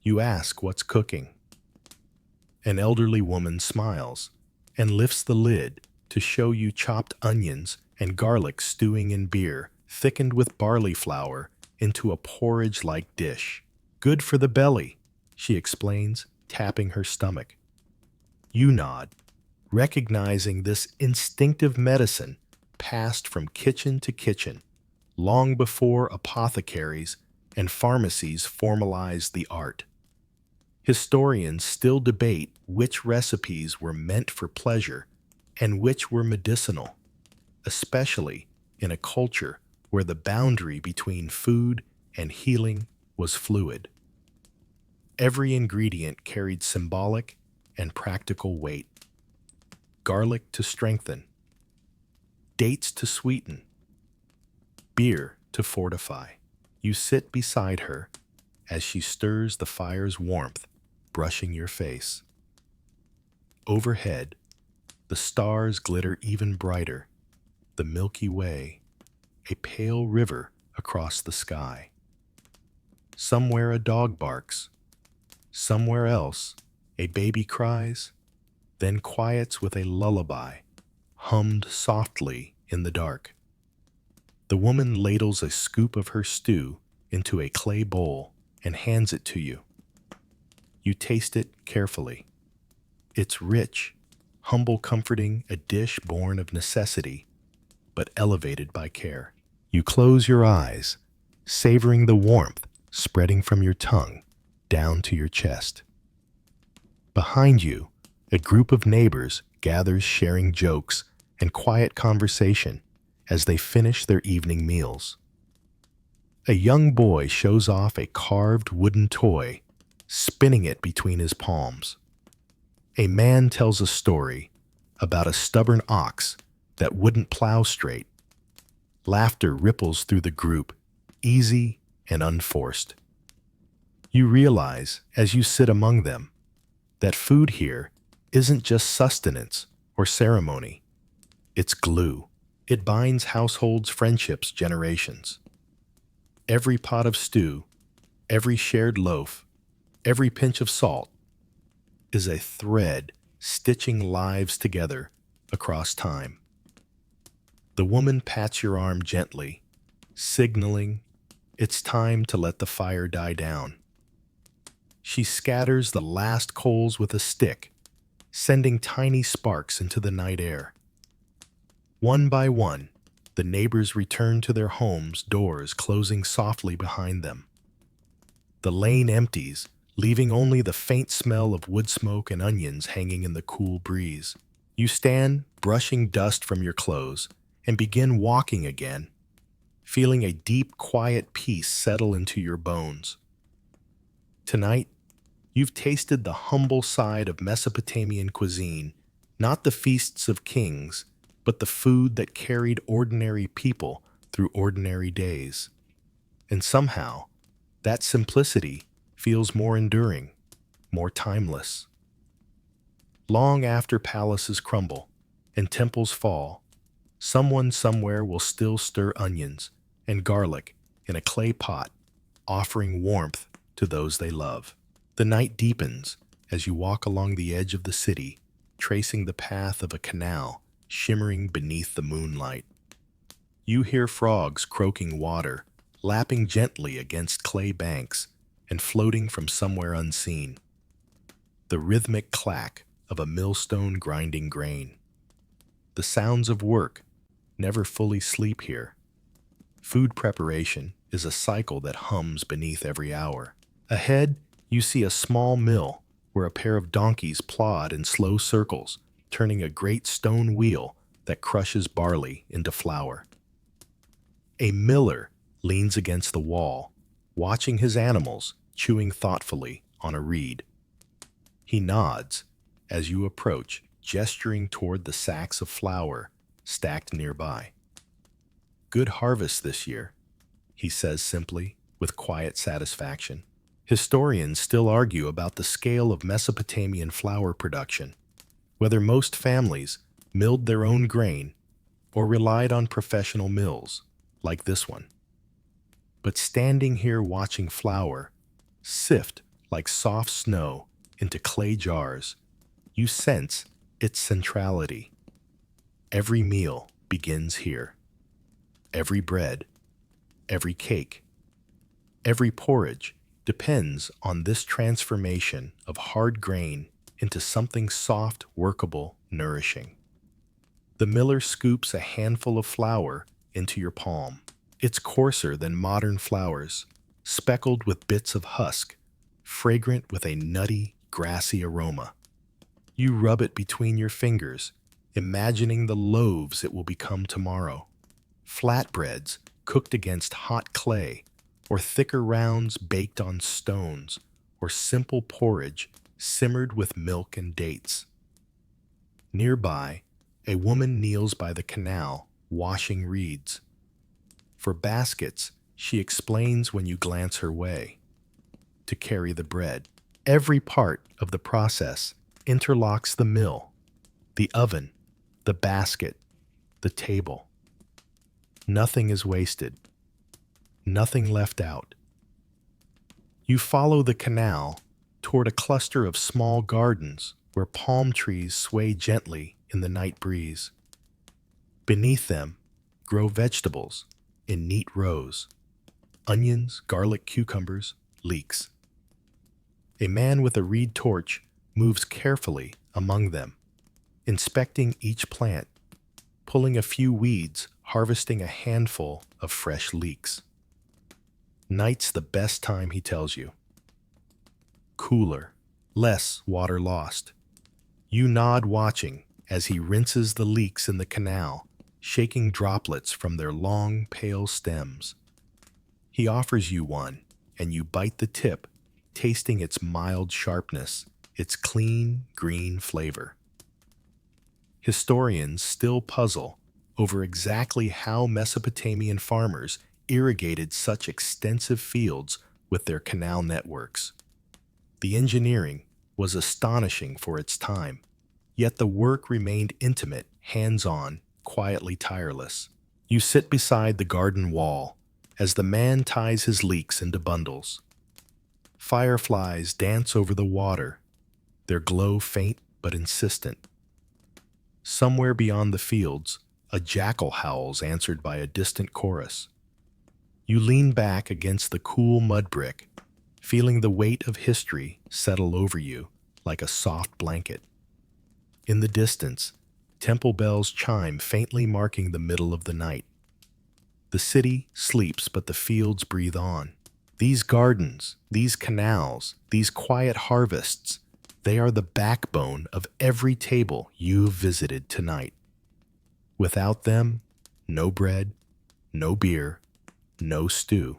You ask what's cooking. An elderly woman smiles and lifts the lid to show you chopped onions and garlic stewing in beer, thickened with barley flour into a porridge-like dish. "Good for the belly," she explains, tapping her stomach. You nod, recognizing this instinctive medicine passed from kitchen to kitchen, long before apothecaries and pharmacies formalized the art. Historians still debate which recipes were meant for pleasure and which were medicinal, especially in a culture where the boundary between food and healing was fluid. Every ingredient carried symbolic and practical weight. Garlic to strengthen, dates to sweeten, beer to fortify. You sit beside her as she stirs the fire's warmth, brushing your face. Overhead, the stars glitter even brighter, the Milky Way, a pale river across the sky. Somewhere a dog barks, somewhere else a baby cries, then quiets with a lullaby, hummed softly in the dark. The woman ladles a scoop of her stew into a clay bowl and hands it to you. You taste it carefully. It's rich, humble, comforting, a dish born of necessity, but elevated by care. You close your eyes, savoring the warmth spreading from your tongue down to your chest. Behind you, a group of neighbors gathers, sharing jokes and quiet conversation as they finish their evening meals. A young boy shows off a carved wooden toy, spinning it between his palms. A man tells a story about a stubborn ox that wouldn't plow straight. Laughter ripples through the group, easy and unforced. You realize, as you sit among them, that food here isn't just sustenance or ceremony. It's glue. It binds households, friendships, generations. Every pot of stew, every shared loaf, every pinch of salt is a thread stitching lives together across time. The woman pats your arm gently, signaling it's time to let the fire die down. She scatters the last coals with a stick, sending tiny sparks into the night air. One by one, the neighbors return to their homes, doors closing softly behind them. The lane empties, leaving only the faint smell of wood smoke and onions hanging in the cool breeze. You stand, brushing dust from your clothes, and begin walking again, feeling a deep, quiet peace settle into your bones. Tonight, you've tasted the humble side of Mesopotamian cuisine, not the feasts of kings, but the food that carried ordinary people through ordinary days. And somehow, that simplicity feels more enduring, more timeless. Long after palaces crumble and temples fall, someone somewhere will still stir onions and garlic in a clay pot, offering warmth to those they love. The night deepens as you walk along the edge of the city, tracing the path of a canal shimmering beneath the moonlight. You hear frogs croaking water, lapping gently against clay banks and floating from somewhere unseen. The rhythmic clack of a millstone grinding grain. The sounds of work never fully sleep here. Food preparation is a cycle that hums beneath every hour. Ahead, you see a small mill where a pair of donkeys plod in slow circles, turning a great stone wheel that crushes barley into flour. A miller leans against the wall, watching his animals chewing thoughtfully on a reed. He nods as you approach, gesturing toward the sacks of flour stacked nearby. "Good harvest this year," he says simply, with quiet satisfaction. Historians still argue about the scale of Mesopotamian flour production, whether most families milled their own grain or relied on professional mills like this one. But standing here watching flour sift like soft snow into clay jars, you sense its centrality. Every meal begins here. Every bread, every cake, every porridge depends on this transformation of hard grain into something soft, workable, nourishing. The miller scoops a handful of flour into your palm. It's coarser than modern flours, speckled with bits of husk, fragrant with a nutty, grassy aroma. You rub it between your fingers, imagining the loaves it will become tomorrow. Flatbreads cooked against hot clay, or thicker rounds baked on stones, or simple porridge simmered with milk and dates. Nearby, a woman kneels by the canal, washing reeds. For baskets, she explains when you glance her way. To carry the bread. Every part of the process interlocks the mill, the oven, the basket, the table. Nothing is wasted, nothing left out. You follow the canal toward a cluster of small gardens where palm trees sway gently in the night breeze. Beneath them grow vegetables in neat rows: onions, garlic, cucumbers, leeks. A man with a reed torch moves carefully among them, inspecting each plant, pulling a few weeds, harvesting a handful of fresh leeks. Night's the best time, he tells you. Cooler, less water lost. You nod watching as he rinses the leeks in the canal, shaking droplets from their long, pale stems. He offers you one, and you bite the tip, tasting its mild sharpness, its clean, green flavor. Historians still puzzle over exactly how Mesopotamian farmers irrigated such extensive fields with their canal networks. The engineering was astonishing for its time, yet the work remained intimate, hands-on, quietly tireless. You sit beside the garden wall as the man ties his leeks into bundles. Fireflies dance over the water, their glow faint but insistent. Somewhere beyond the fields, a jackal howls, answered by a distant chorus. You lean back against the cool mud brick, feeling the weight of history settle over you like a soft blanket. In the distance, temple bells chime, faintly marking the middle of the night. The city sleeps, but the fields breathe on. These gardens, these canals, these quiet harvests, they are the backbone of every table you've visited tonight. Without them, no bread, no beer, no stew.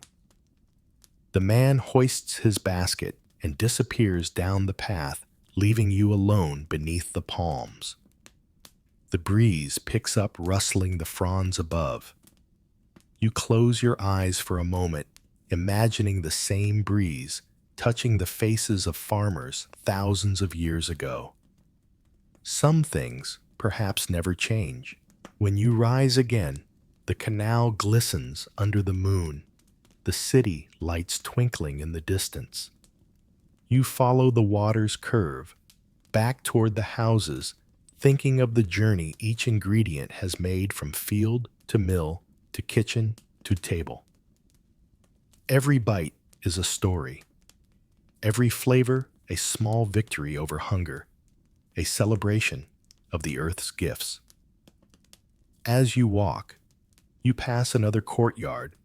The man hoists his basket and disappears down the path, leaving you alone beneath the palms. The breeze picks up, rustling the fronds above. You close your eyes for a moment, imagining the same breeze touching the faces of farmers thousands of years ago. Some things perhaps never change. When you rise again, the canal glistens under the moon, the city lights twinkling in the distance. You follow the water's curve, back toward the houses, thinking of the journey each ingredient has made from field to mill to kitchen to table. Every bite is a story. Every flavor a small victory over hunger, a celebration of the earth's gifts. As you walk, you pass another courtyard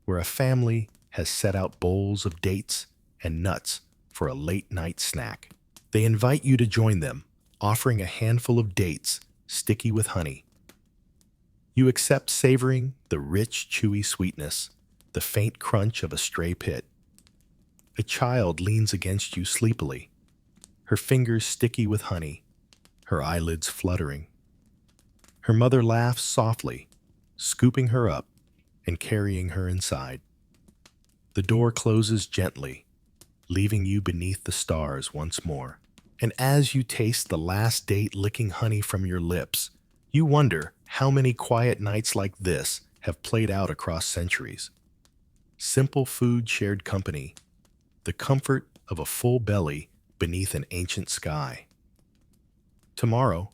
where a family has set out bowls of dates and nuts for a late-night snack. They invite you to join them, offering a handful of dates sticky with honey. You accept, savoring the rich, chewy sweetness, the faint crunch of a stray pit. A child leans against you sleepily, her fingers sticky with honey, her eyelids fluttering. Her mother laughs softly, scooping her up and carrying her inside. The door closes gently, leaving you beneath the stars once more. And as you taste the last date licking honey from your lips, you wonder how many quiet nights like this have played out across centuries. Simple food, shared company, the comfort of a full belly beneath an ancient sky. Tomorrow,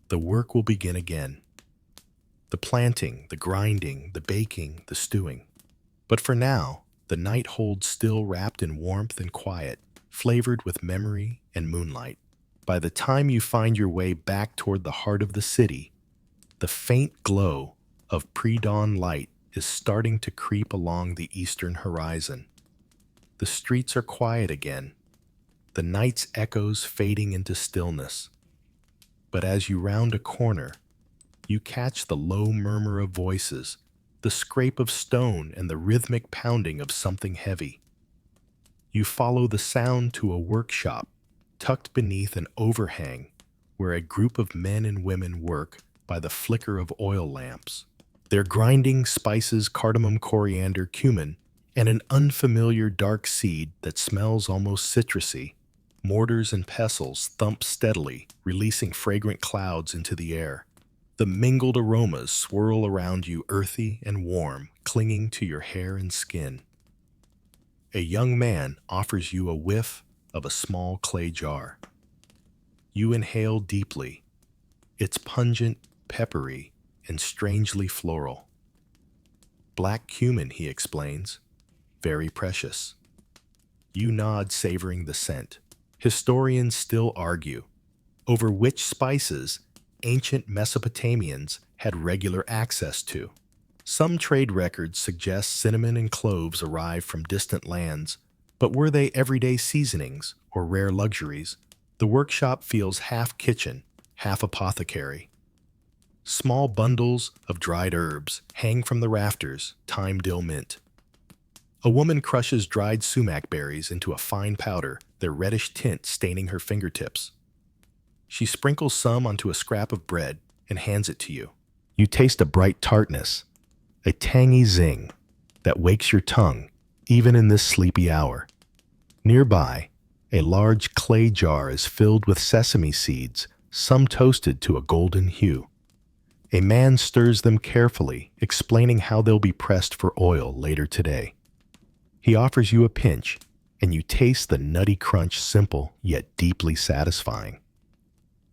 the work will begin again. The planting, the grinding, the baking, the stewing. But for now, the night holds still, wrapped in warmth and quiet, flavored with memory and moonlight. By the time you find your way back toward the heart of the city, the faint glow of pre-dawn light is starting to creep along the eastern horizon. The streets are quiet again, the night's echoes fading into stillness. But as you round a corner, you catch the low murmur of voices, the scrape of stone, and the rhythmic pounding of something heavy. You follow the sound to a workshop tucked beneath an overhang where a group of men and women work by the flicker of oil lamps. They're grinding spices, cardamom, coriander, cumin, and an unfamiliar dark seed that smells almost citrusy. Mortars and pestles thump steadily, releasing fragrant clouds into the air. The mingled aromas swirl around you, earthy and warm, clinging to your hair and skin. A young man offers you a whiff of a small clay jar. You inhale deeply. It's pungent, peppery, and strangely floral. Black cumin, he explains. Very precious. You nod, savoring the scent. Historians still argue over which spices ancient Mesopotamians had regular access to. Some trade records suggest cinnamon and cloves arrived from distant lands, but were they everyday seasonings or rare luxuries? The workshop feels half kitchen, half apothecary. Small bundles of dried herbs hang from the rafters, thyme, dill, mint. A woman crushes dried sumac berries into a fine powder, their reddish tint staining her fingertips. She sprinkles some onto a scrap of bread and hands it to you. You taste a bright tartness, a tangy zing that wakes your tongue even in this sleepy hour. Nearby, a large clay jar is filled with sesame seeds, some toasted to a golden hue. A man stirs them carefully, explaining how they'll be pressed for oil later today. He offers you a pinch, and you taste the nutty crunch, simple yet deeply satisfying.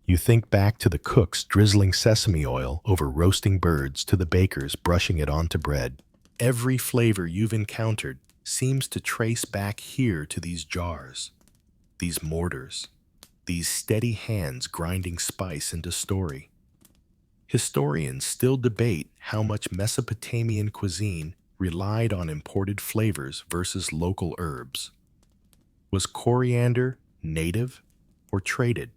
You think back to the cooks drizzling sesame oil over roasting birds, to the bakers brushing it onto bread. Every flavor you've encountered seems to trace back here to these jars, these mortars, these steady hands grinding spice into story. Historians still debate how much Mesopotamian cuisine relied on imported flavors versus local herbs. Was coriander native or traded?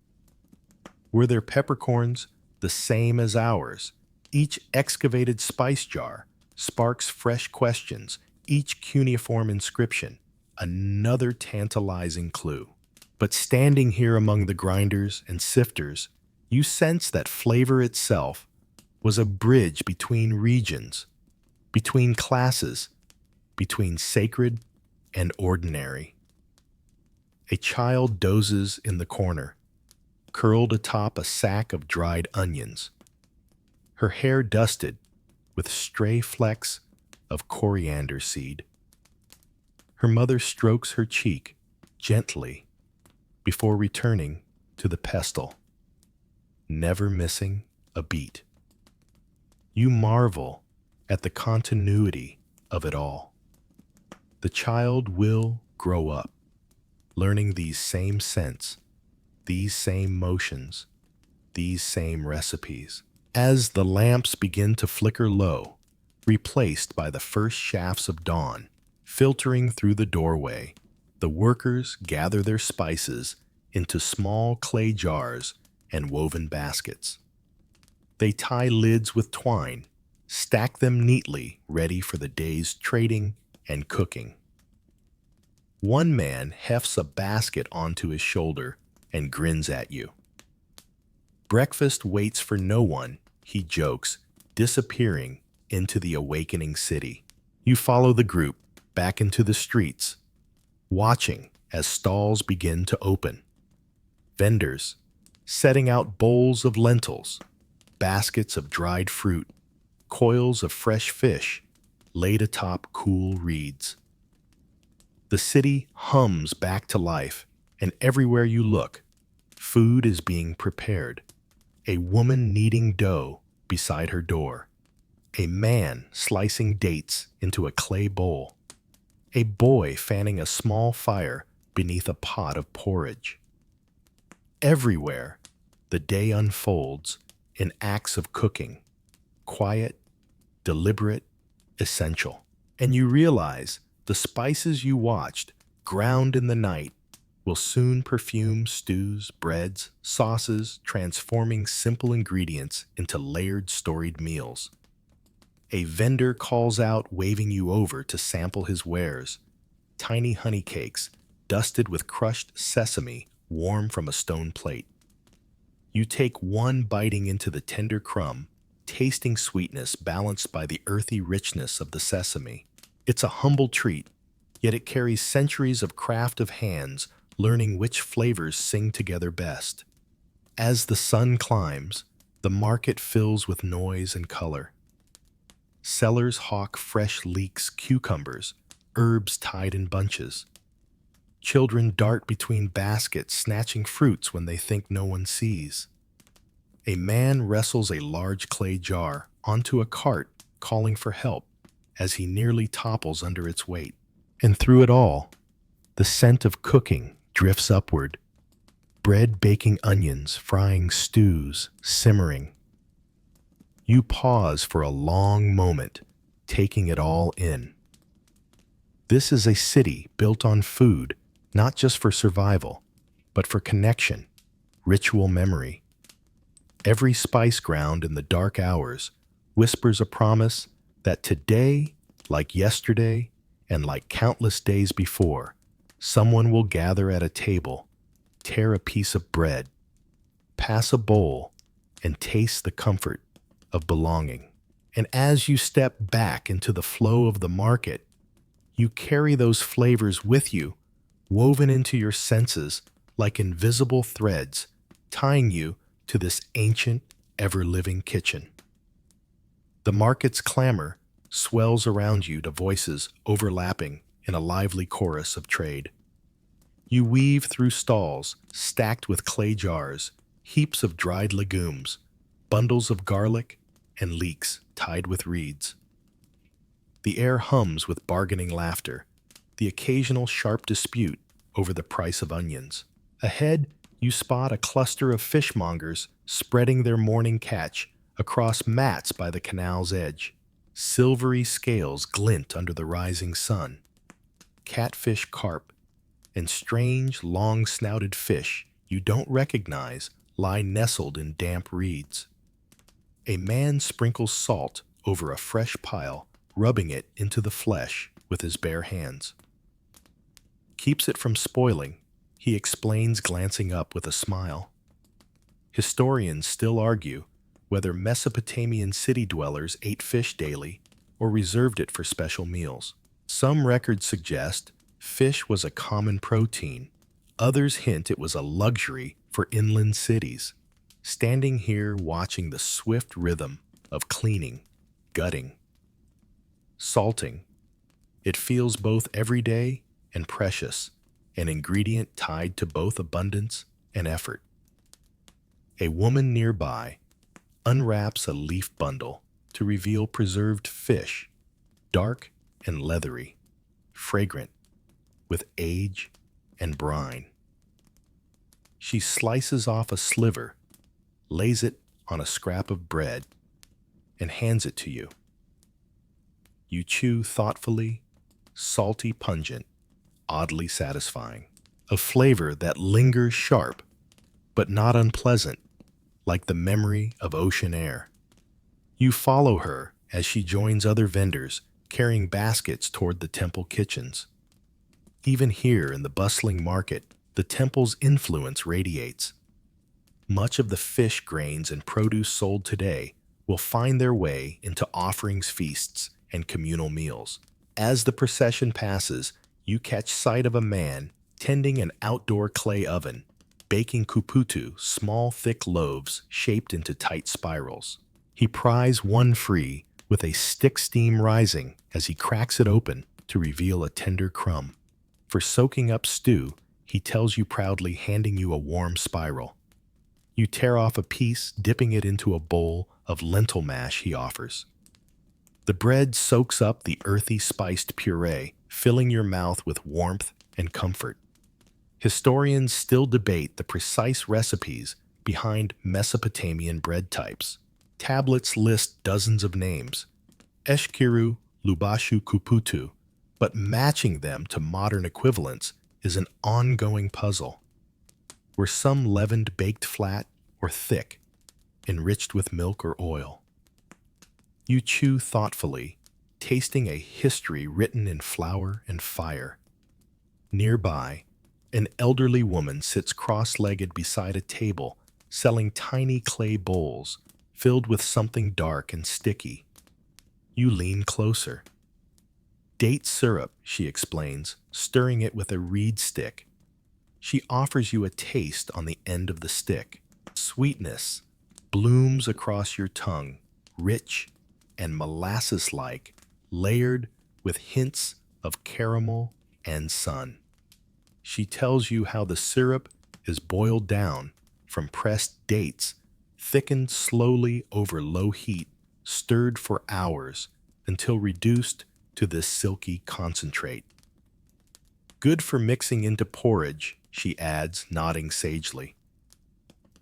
Were their peppercorns the same as ours? Each excavated spice jar sparks fresh questions, each cuneiform inscription, another tantalizing clue. But standing here among the grinders and sifters, you sense that flavor itself was a bridge between regions, between classes, between sacred and ordinary. A child dozes in the corner, curled atop a sack of dried onions, her hair dusted with stray flecks of coriander seed. Her mother strokes her cheek gently before returning to the pestle, never missing a beat. You marvel at the continuity of it all. The child will grow up, learning these same scents, these same motions, these same recipes. As the lamps begin to flicker low, replaced by the first shafts of dawn, filtering through the doorway, the workers gather their spices into small clay jars and woven baskets. They tie lids with twine, stack them neatly, ready for the day's trading and cooking. One man hefts a basket onto his shoulder and grins at you. Breakfast waits for no one, he jokes, disappearing into the awakening city. You follow the group back into the streets, watching as stalls begin to open. Vendors setting out bowls of lentils, baskets of dried fruit, coils of fresh fish laid atop cool reeds. The city hums back to life, and everywhere you look, food is being prepared. A woman kneading dough beside her door. A man slicing dates into a clay bowl. A boy fanning a small fire beneath a pot of porridge. Everywhere, the day unfolds in acts of cooking, quiet, deliberate, essential. And you realize the spices you watched, ground in the night, will soon perfume stews, breads, sauces, transforming simple ingredients into layered, storied meals. A vendor calls out, waving you over to sample his wares. Tiny honey cakes, dusted with crushed sesame, warm from a stone plate. You take one, biting into the tender crumb, tasting sweetness balanced by the earthy richness of the sesame. It's a humble treat, yet it carries centuries of craft of hands learning which flavors sing together best. As the sun climbs, the market fills with noise and color. Sellers hawk fresh leeks, cucumbers, herbs tied in bunches. Children dart between baskets, snatching fruits when they think no one sees. A man wrestles a large clay jar onto a cart, calling for help as he nearly topples under its weight. And through it all, the scent of cooking drifts upward. Bread baking onions, frying stews, simmering. You pause for a long moment, taking it all in. This is a city built on food, not just for survival, but for connection, ritual memory. Every spice ground in the dark hours whispers a promise that today, like yesterday, and like countless days before, someone will gather at a table, tear a piece of bread, pass a bowl, and taste the comfort of belonging. And as you step back into the flow of the market, you carry those flavors with you, woven into your senses like invisible threads, tying you to this ancient, ever-living kitchen. The market's clamor swells around you to voices overlapping in a lively chorus of trade. You weave through stalls stacked with clay jars, heaps of dried legumes, bundles of garlic, and leeks tied with reeds. The air hums with bargaining laughter, the occasional sharp dispute over the price of onions. Ahead, you spot a cluster of fishmongers spreading their morning catch across mats by the canal's edge. Silvery scales glint under the rising sun. Catfish, carp, and strange, long-snouted fish you don't recognize lie nestled in damp reeds. A man sprinkles salt over a fresh pile, rubbing it into the flesh with his bare hands. Keeps it from spoiling, he explains, glancing up with a smile. Historians still argue whether Mesopotamian city dwellers ate fish daily or reserved it for special meals. Some records suggest fish was a common protein. Others hint it was a luxury for inland cities. Standing here watching the swift rhythm of cleaning, gutting, salting, it feels both everyday and precious, an ingredient tied to both abundance and effort. A woman nearby unwraps a leaf bundle to reveal preserved fish, dark and leathery, fragrant, with age and brine. She slices off a sliver, lays it on a scrap of bread, and hands it to you. You chew thoughtfully, salty, pungent, oddly satisfying, a flavor that lingers sharp, but not unpleasant, like the memory of ocean air. You follow her as she joins other vendors carrying baskets toward the temple kitchens. Even here in the bustling market, the temple's influence radiates. Much of the fish, grains, and produce sold today will find their way into offerings, feasts, and communal meals. As the procession passes, you catch sight of a man tending an outdoor clay oven, baking kuputu, small, thick loaves shaped into tight spirals. He pries one free with a stick, steam rising as he cracks it open to reveal a tender crumb. For soaking up stew, he tells you proudly, handing you a warm spiral. You tear off a piece, dipping it into a bowl of lentil mash he offers. The bread soaks up the earthy, spiced puree, filling your mouth with warmth and comfort. Historians still debate the precise recipes behind Mesopotamian bread types. Tablets list dozens of names, Eshkiru, Lubashu, Kuputu, but matching them to modern equivalents is an ongoing puzzle. Were some leavened, baked flat, or thick, enriched with milk or oil? You chew thoughtfully, tasting a history written in flour and fire. Nearby, an elderly woman sits cross-legged beside a table, selling tiny clay bowls filled with something dark and sticky. You lean closer. Date syrup, she explains, stirring it with a reed stick. She offers you a taste on the end of the stick. Sweetness blooms across your tongue, rich and molasses-like, layered with hints of caramel and sun. She tells you how the syrup is boiled down from pressed dates, thickened slowly over low heat, stirred for hours until reduced to this silky concentrate. Good for mixing into porridge, she adds, nodding sagely,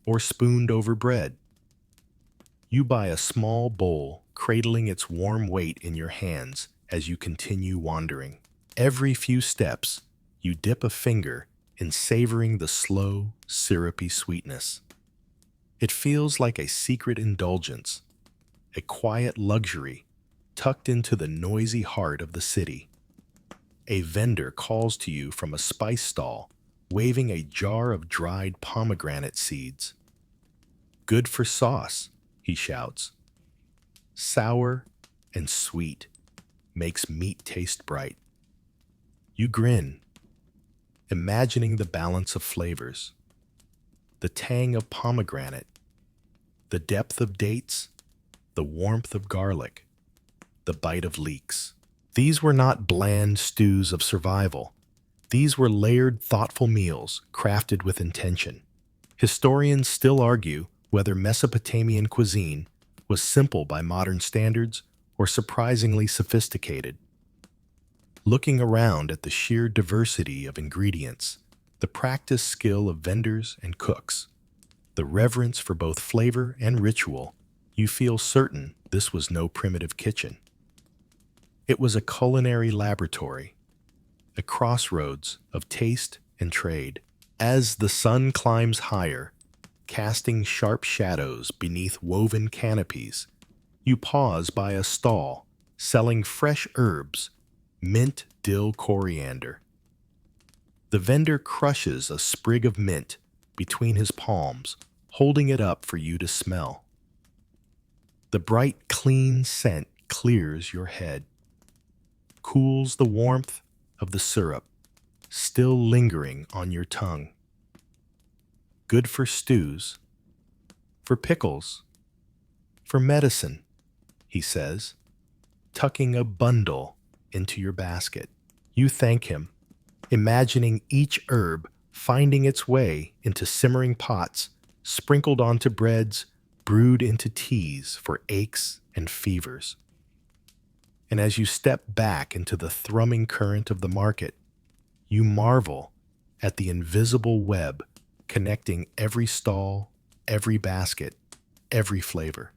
or spooned over bread. You buy a small bowl, cradling its warm weight in your hands as you continue wandering. Every few steps, you dip a finger in savoring the slow, syrupy sweetness. It feels like a secret indulgence, a quiet luxury tucked into the noisy heart of the city. A vendor calls to you from a spice stall, waving a jar of dried pomegranate seeds. Good for sauce, he shouts. Sour and sweet, makes meat taste bright. You grin, imagining the balance of flavors. The tang of pomegranate, the depth of dates, the warmth of garlic, the bite of leeks. These were not bland stews of survival. These were layered, thoughtful meals crafted with intention. Historians still argue whether Mesopotamian cuisine was simple by modern standards or surprisingly sophisticated. Looking around at the sheer diversity of ingredients, the practiced skill of vendors and cooks, the reverence for both flavor and ritual, you feel certain this was no primitive kitchen. It was a culinary laboratory, a crossroads of taste and trade. As the sun climbs higher, casting sharp shadows beneath woven canopies, you pause by a stall selling fresh herbs, mint, dill, coriander. The vendor crushes a sprig of mint between his palms, holding it up for you to smell. The bright, clean scent clears your head, cools the warmth of the syrup, still lingering on your tongue. Good for stews, for pickles, for medicine, he says, tucking a bundle into your basket. You thank him, imagining each herb finding its way into simmering pots, sprinkled onto breads, brewed into teas for aches and fevers. And as you step back into the thrumming current of the market, you marvel at the invisible web connecting every stall, every basket, every flavor.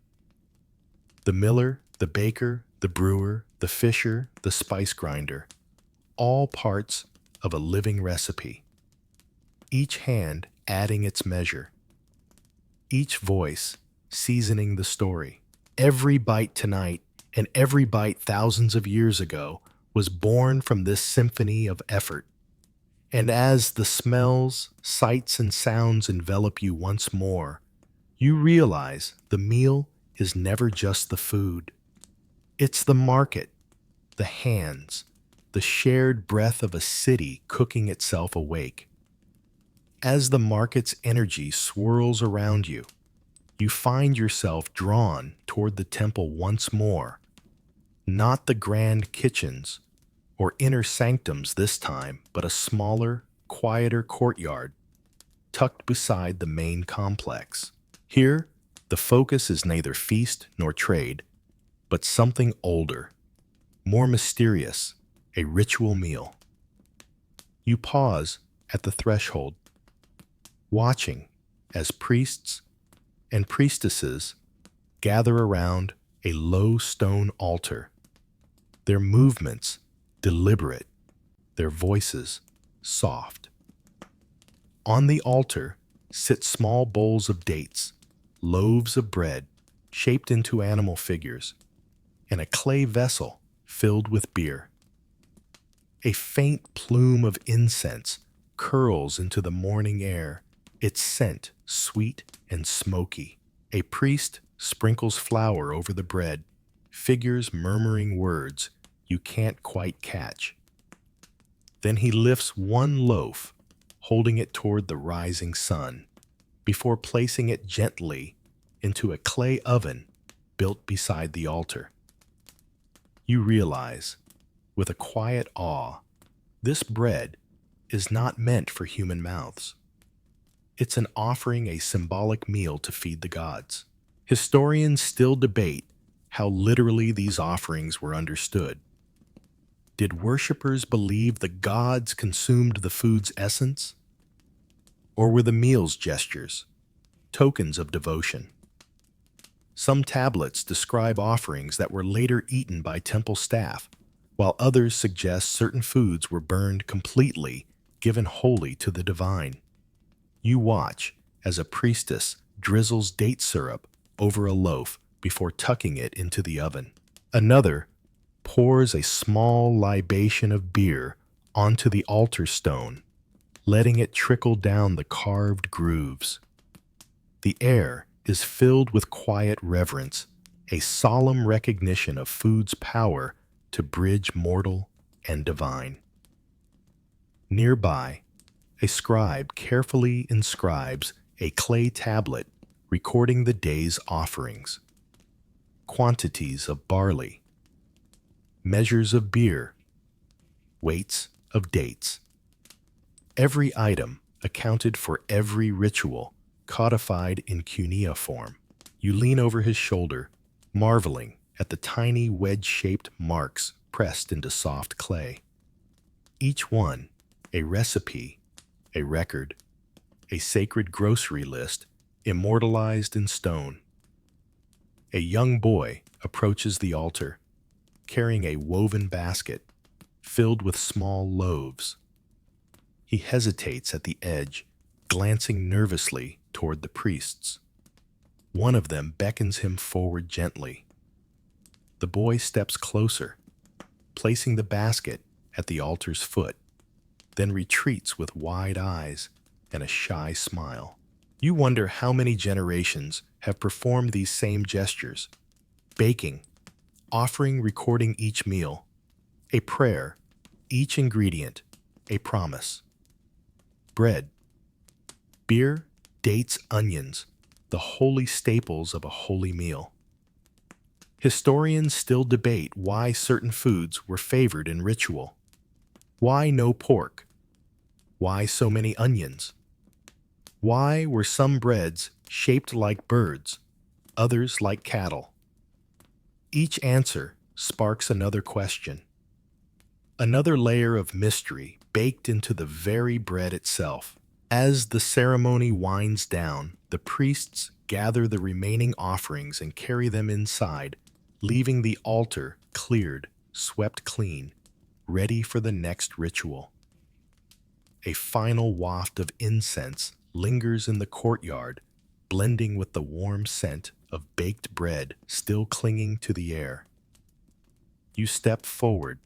The miller, the baker, the brewer, the fisher, the spice grinder, all parts of a living recipe. Each hand adding its measure. Each voice seasoning the story. Every bite tonight and every bite thousands of years ago was born from this symphony of effort. And as the smells, sights, and sounds envelop you once more, you realize the meal is never just the food. It's the market, the hands, the shared breath of a city cooking itself awake. As the market's energy swirls around you, you find yourself drawn toward the temple once more. Not the grand kitchens or inner sanctums this time, but a smaller, quieter courtyard tucked beside the main complex. Here, the focus is neither feast nor trade, but something older, more mysterious, a ritual meal. You pause at the threshold, watching as priests and priestesses gather around a low stone altar, their movements deliberate, their voices soft. On the altar sit small bowls of dates, loaves of bread shaped into animal figures, and a clay vessel filled with beer. A faint plume of incense curls into the morning air, its scent sweet and smoky. A priest sprinkles flour over the bread, figures murmuring words you can't quite catch. Then he lifts one loaf, holding it toward the rising sun, before placing it gently into a clay oven built beside the altar. You realize, with a quiet awe, this bread is not meant for human mouths. It's an offering, a symbolic meal to feed the gods. Historians still debate how literally these offerings were understood. Did worshippers believe the gods consumed the food's essence? Or were the meals gestures, tokens of devotion? Some tablets describe offerings that were later eaten by temple staff, while others suggest certain foods were burned completely, given wholly to the divine. You watch as a priestess drizzles date syrup over a loaf before tucking it into the oven. Another pours a small libation of beer onto the altar stone, letting it trickle down the carved grooves. The air is filled with quiet reverence, a solemn recognition of food's power to bridge mortal and divine. Nearby, a scribe carefully inscribes a clay tablet recording the day's offerings. Quantities of barley, measures of beer, weights of dates. Every item accounted for, every ritual codified in cuneiform. You lean over his shoulder, marveling at the tiny wedge-shaped marks pressed into soft clay. Each one a recipe, a record, a sacred grocery list immortalized in stone. A young boy approaches the altar, carrying a woven basket filled with small loaves. He hesitates at the edge, glancing nervously toward the priests. One of them beckons him forward gently. The boy steps closer, placing the basket at the altar's foot, then retreats with wide eyes and a shy smile. You wonder how many generations have performed these same gestures: baking, offering, recording each meal, a prayer, each ingredient, a promise. Bread, beer, dates, onions, the holy staples of a holy meal. Historians still debate why certain foods were favored in ritual. Why no pork? Why so many onions? Why were some breads shaped like birds, others like cattle? Each answer sparks another question, another layer of mystery baked into the very bread itself. As the ceremony winds down, the priests gather the remaining offerings and carry them inside, leaving the altar cleared, swept clean, ready for the next ritual. A final waft of incense lingers in the courtyard, blending with the warm scent of baked bread still clinging to the air. You step forward,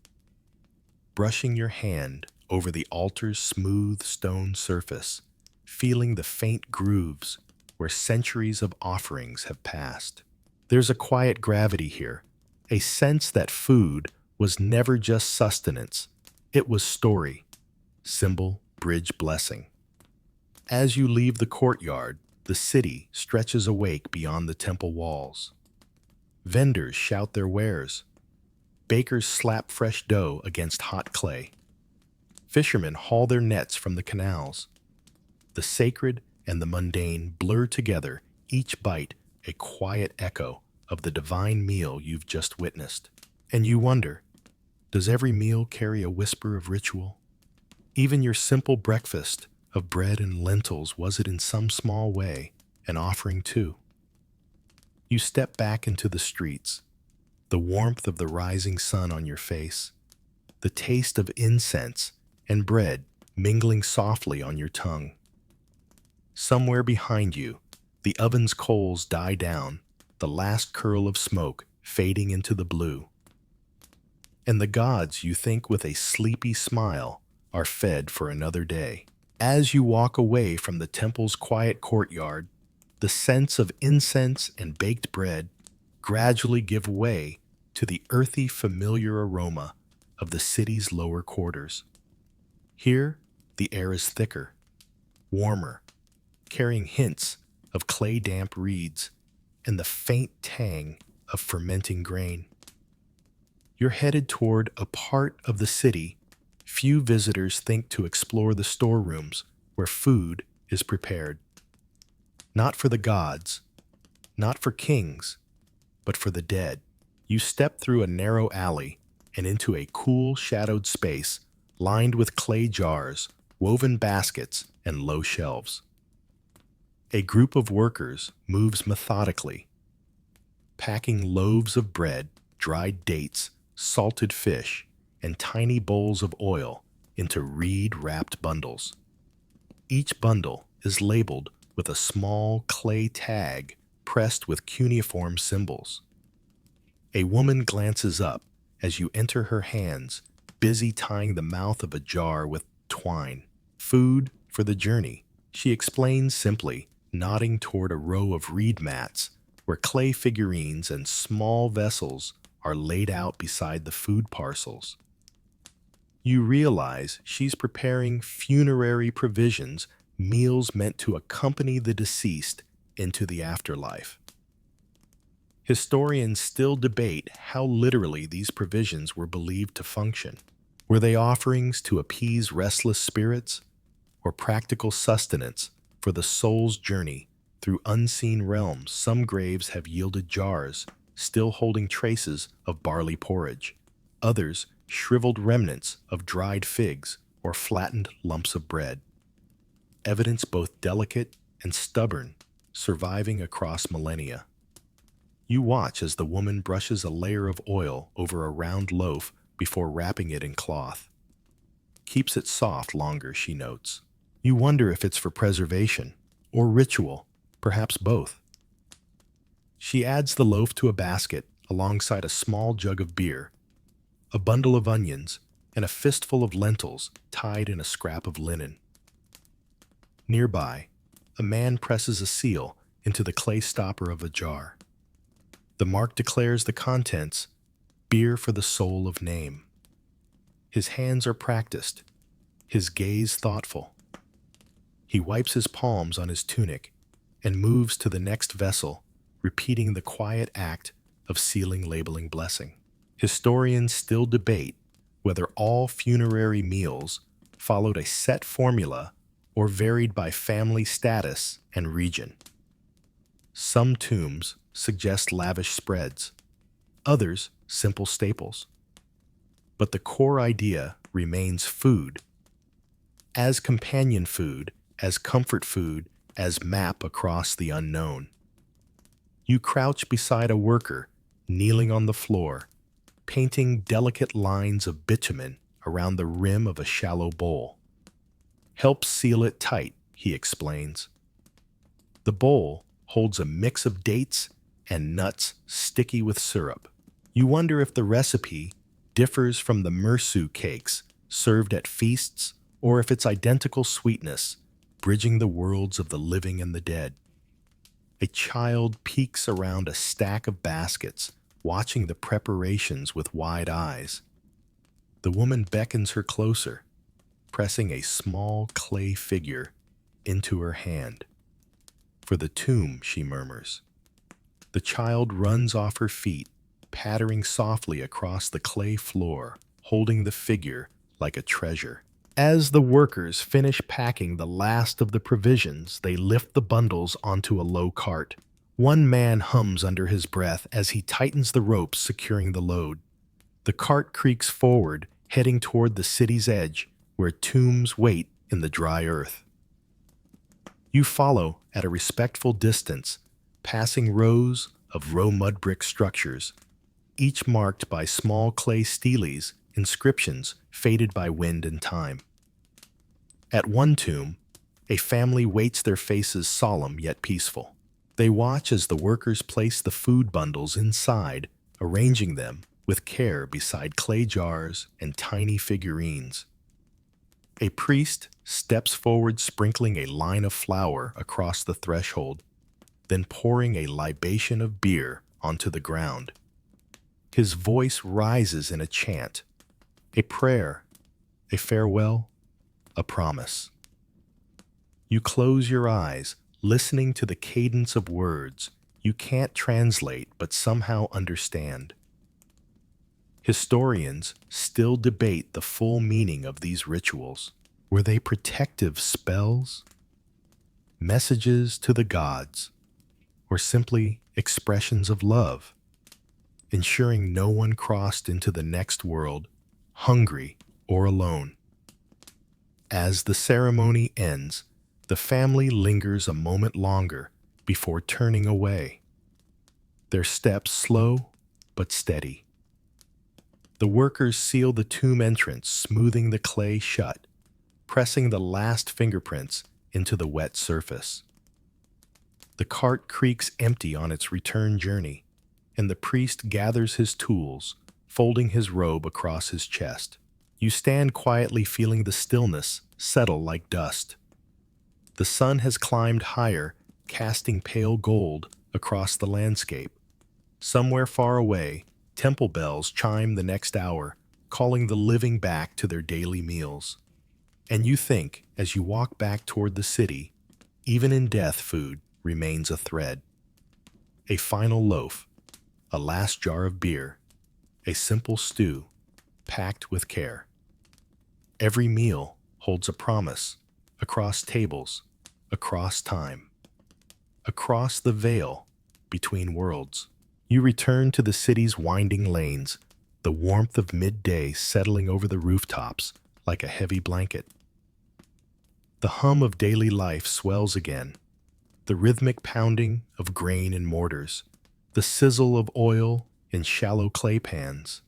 brushing your hand over the altar's smooth stone surface, feeling the faint grooves where centuries of offerings have passed. There's a quiet gravity here, a sense that food was never just sustenance, it was story, symbol, bridge, blessing. As you leave the courtyard, the city stretches awake beyond the temple walls. Vendors shout their wares. Bakers slap fresh dough against hot clay. Fishermen haul their nets from the canals. The sacred and the mundane blur together, each bite a quiet echo of the divine meal you've just witnessed. And you wonder, does every meal carry a whisper of ritual? Even your simple breakfast of bread and lentils, was it in some small way an offering too? You step back into the streets, the warmth of the rising sun on your face, the taste of incense and bread mingling softly on your tongue. Somewhere behind you, the oven's coals die down, the last curl of smoke fading into the blue. And the gods, you think with a sleepy smile, are fed for another day. As you walk away from the temple's quiet courtyard, The scents of incense and baked bread gradually give way to the earthy, familiar aroma of the city's lower quarters. Here, the air is thicker, warmer, carrying hints of clay-damp reeds and the faint tang of fermenting grain. You're headed toward a part of the city few visitors think to explore, the storerooms where food is prepared. Not for the gods, not for kings, but for the dead. You step through a narrow alley and into a cool, shadowed space lined with clay jars, woven baskets, and low shelves. A group of workers moves methodically, packing loaves of bread, dried dates, salted fish, and tiny bowls of oil into reed-wrapped bundles. Each bundle is labeled with a small clay tag pressed with cuneiform symbols. A woman glances up as you enter her hands, busy tying the mouth of a jar with twine. Food for the journey, she explains simply, nodding toward a row of reed mats where clay figurines and small vessels are laid out beside the food parcels. You realize she's preparing funerary provisions, meals meant to accompany the deceased into the afterlife. Historians still debate how literally these provisions were believed to function. Were they offerings to appease restless spirits, or practical sustenance for the soul's journey through unseen realms? Some graves have yielded jars, still holding traces of barley porridge. Others, shriveled remnants of dried figs or flattened lumps of bread. Evidence both delicate and stubborn, surviving across millennia. You watch as the woman brushes a layer of oil over a round loaf before wrapping it in cloth. Keeps it soft longer, she notes. You wonder if it's for preservation or ritual, perhaps both. She adds the loaf to a basket alongside a small jug of beer, a bundle of onions, and a fistful of lentils tied in a scrap of linen. Nearby, a man presses a seal into the clay stopper of a jar. The mark declares the contents, beer for the soul of name. His hands are practiced, his gaze thoughtful. He wipes his palms on his tunic and moves to the next vessel, repeating the quiet act of sealing, labeling, blessing. Historians still debate whether all funerary meals followed a set formula or varied by family status and region. Some tombs suggest lavish spreads, others simple staples. But the core idea remains food. As companion food, as comfort food, as map across the unknown. You crouch beside a worker, kneeling on the floor, painting delicate lines of bitumen around the rim of a shallow bowl. Help seal it tight, he explains. The bowl holds a mix of dates and nuts sticky with syrup. You wonder if the recipe differs from the murmurs cakes served at feasts, or if it's identical sweetness, bridging the worlds of the living and the dead. A child peeks around a stack of baskets, watching the preparations with wide eyes. The woman beckons her closer, pressing a small clay figure into her hand. For the tomb, she murmurs. The child runs off her feet, pattering softly across the clay floor, holding the figure like a treasure. As the workers finish packing the last of the provisions, they lift the bundles onto a low cart. One man hums under his breath as he tightens the ropes securing the load. The cart creaks forward, heading toward the city's edge, where tombs wait in the dry earth. You follow at a respectful distance, passing rows of mud brick structures, each marked by small clay steles, inscriptions faded by wind and time. At one tomb, a family waits, their faces solemn yet peaceful. They watch as the workers place the food bundles inside, arranging them with care beside clay jars and tiny figurines. A priest steps forward, sprinkling a line of flour across the threshold. then pouring a libation of beer onto the ground. His voice rises in a chant, a prayer, a farewell, a promise. You close your eyes, listening to the cadence of words you can't translate but somehow understand. Historians still debate the full meaning of these rituals. Were they protective spells, messages to the gods, or simply expressions of love, ensuring no one crossed into the next world hungry or alone? As the ceremony ends, the family lingers a moment longer before turning away, their steps slow but steady. The workers seal the tomb entrance, smoothing the clay shut, pressing the last fingerprints into the wet surface. The cart creaks empty on its return journey, and the priest gathers his tools, folding his robe across his chest. You stand quietly, feeling the stillness settle like dust. The sun has climbed higher, casting pale gold across the landscape. Somewhere far away, temple bells chime the next hour, calling the living back to their daily meals. And you think, as you walk back toward the city, even in death, food remains a thread. A final loaf, a last jar of beer, a simple stew, packed with care. Every meal holds a promise, across tables, across time, across the veil between worlds. You return to the city's winding lanes, the warmth of midday settling over the rooftops like a heavy blanket. The hum of daily life swells again, the rhythmic pounding of grain in mortars, the sizzle of oil in shallow clay pans,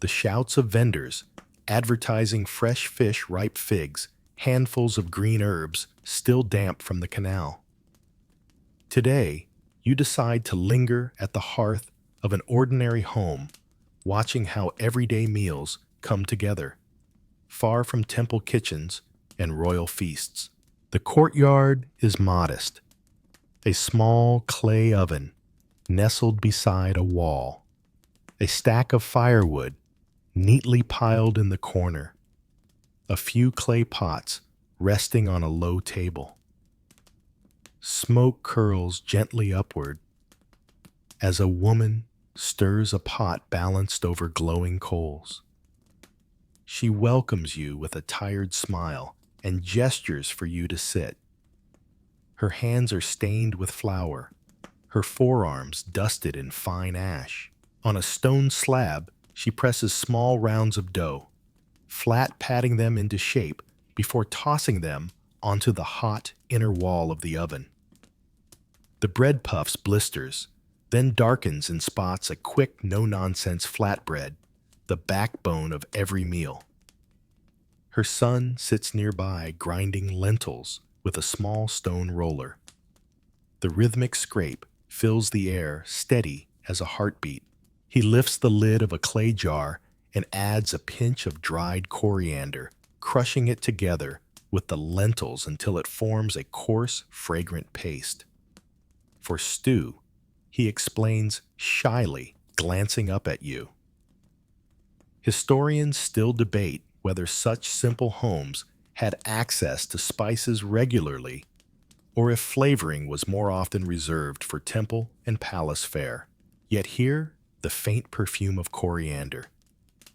the shouts of vendors advertising fresh fish, ripe figs, handfuls of green herbs still damp from the canal. Today, you decide to linger at the hearth of an ordinary home, watching how everyday meals come together, far from temple kitchens and royal feasts. The courtyard is modest, a small clay oven nestled beside a wall, a stack of firewood neatly piled in the corner, a few clay pots resting on a low table. Smoke curls gently upward as a woman stirs a pot balanced over glowing coals. She welcomes you with a tired smile and gestures for you to sit. Her hands are stained with flour, her forearms dusted in fine ash. On a stone slab, she presses small rounds of dough, flat patting them into shape before tossing them onto the hot inner wall of the oven. The bread puffs blisters, then darkens and spots a quick, no-nonsense flatbread, the backbone of every meal. Her son sits nearby grinding lentils with a small stone roller. The rhythmic scrape fills the air, steady as a heartbeat. He lifts the lid of a clay jar and adds a pinch of dried coriander, crushing it together with the lentils until it forms a coarse, fragrant paste. For stew, he explains shyly, glancing up at you. Historians still debate whether such simple homes had access to spices regularly, or if flavoring was more often reserved for temple and palace fare. Yet here, the faint perfume of coriander,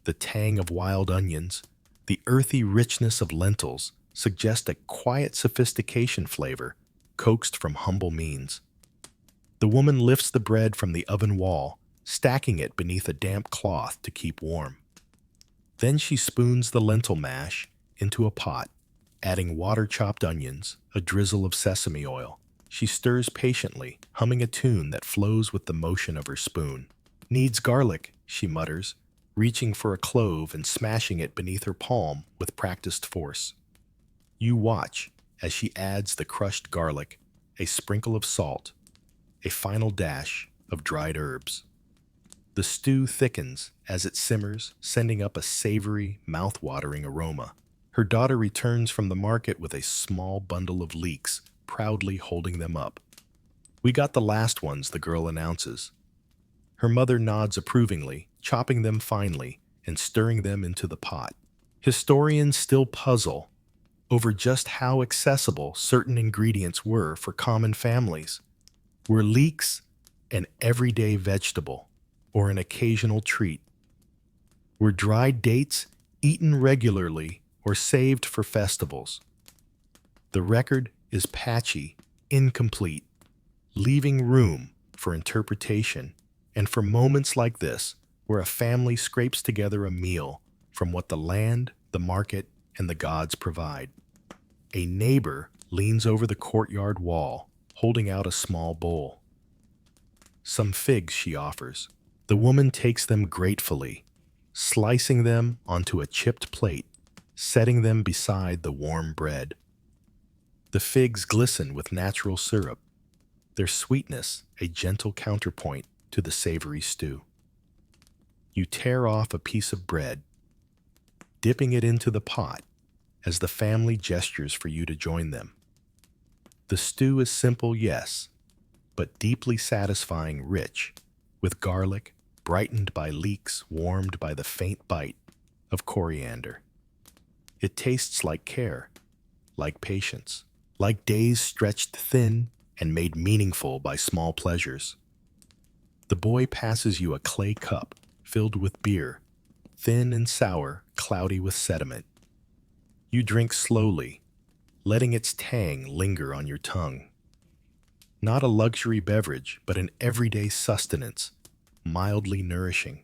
the tang of wild onions, the earthy richness of lentils suggest a quiet sophistication flavor coaxed from humble means. The woman lifts the bread from the oven wall, stacking it beneath a damp cloth to keep warm. Then she spoons the lentil mash into a pot, adding water-chopped onions, a drizzle of sesame oil. She stirs patiently, humming a tune that flows with the motion of her spoon. "Needs garlic," she mutters, reaching for a clove and smashing it beneath her palm with practiced force. You watch as she adds the crushed garlic, a sprinkle of salt, a final dash of dried herbs. The stew thickens as it simmers, sending up a savory, mouth-watering aroma. Her daughter returns from the market with a small bundle of leeks, proudly holding them up. We got the last ones, the girl announces. Her mother nods approvingly, chopping them finely and stirring them into the pot. Historians still puzzle over just how accessible certain ingredients were for common families. Were leeks an everyday vegetable or an occasional treat? Were dried dates eaten regularly or saved for festivals? The record is patchy, incomplete, leaving room for interpretation and for moments like this where a family scrapes together a meal from what the land, the market, and the gods provide. A neighbor leans over the courtyard wall, holding out a small bowl. Some figs, she offers. The woman takes them gratefully, slicing them onto a chipped plate, setting them beside the warm bread. The figs glisten with natural syrup, their sweetness a gentle counterpoint to the savory stew. You tear off a piece of bread, dipping it into the pot as the family gestures for you to join them. The stew is simple, yes, but deeply satisfying, rich, with garlic brightened by leeks, warmed by the faint bite of coriander. It tastes like care, like patience, like days stretched thin and made meaningful by small pleasures. The boy passes you a clay cup filled with beer, thin and sour, cloudy with sediment. You drink slowly, letting its tang linger on your tongue. Not a luxury beverage, but an everyday sustenance, mildly nourishing,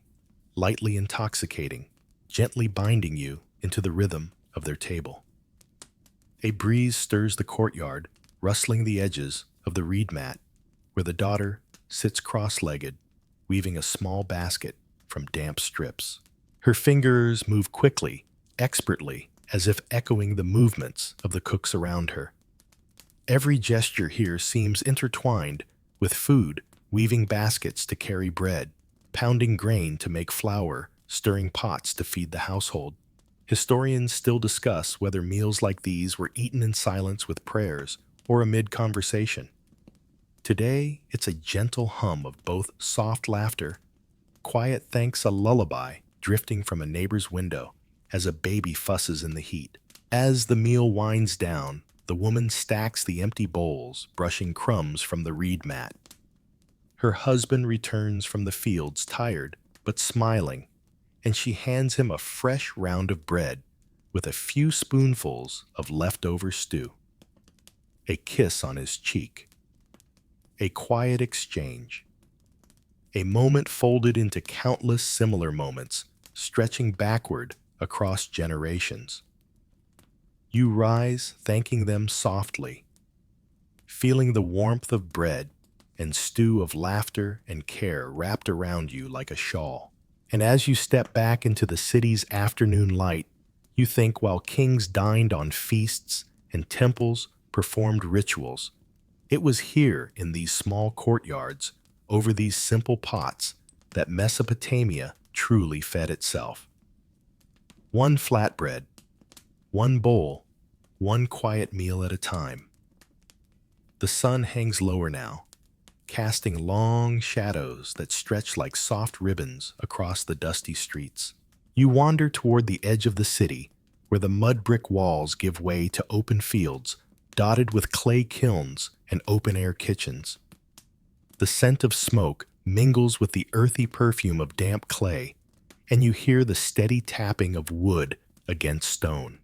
lightly intoxicating, gently binding you into the rhythm of their table. A breeze stirs the courtyard, rustling the edges of the reed mat, where the daughter sits cross-legged, weaving a small basket from damp strips. Her fingers move quickly, expertly, as if echoing the movements of the cooks around her. Every gesture here seems intertwined with food, weaving baskets to carry bread, pounding grain to make flour, stirring pots to feed the household. Historians still discuss whether meals like these were eaten in silence with prayers or amid conversation. Today, it's a gentle hum of both soft laughter, quiet thanks, a lullaby drifting from a neighbor's window as a baby fusses in the heat. As the meal winds down, the woman stacks the empty bowls, brushing crumbs from the reed mat. Her husband returns from the fields, tired but smiling, and she hands him a fresh round of bread with a few spoonfuls of leftover stew. A kiss on his cheek. A quiet exchange. A moment folded into countless similar moments, stretching backward across generations. You rise, thanking them softly, feeling the warmth of bread and stew of laughter and care wrapped around you like a shawl. And as you step back into the city's afternoon light, you think while kings dined on feasts and temples performed rituals, it was here in these small courtyards, over these simple pots, that Mesopotamia truly fed itself. One flatbread, one bowl, one quiet meal at a time. The sun hangs lower now, casting long shadows that stretch like soft ribbons across the dusty streets. You wander toward the edge of the city, where the mud brick walls give way to open fields, dotted with clay kilns and open-air kitchens. The scent of smoke mingles with the earthy perfume of damp clay, and you hear the steady tapping of wood against stone.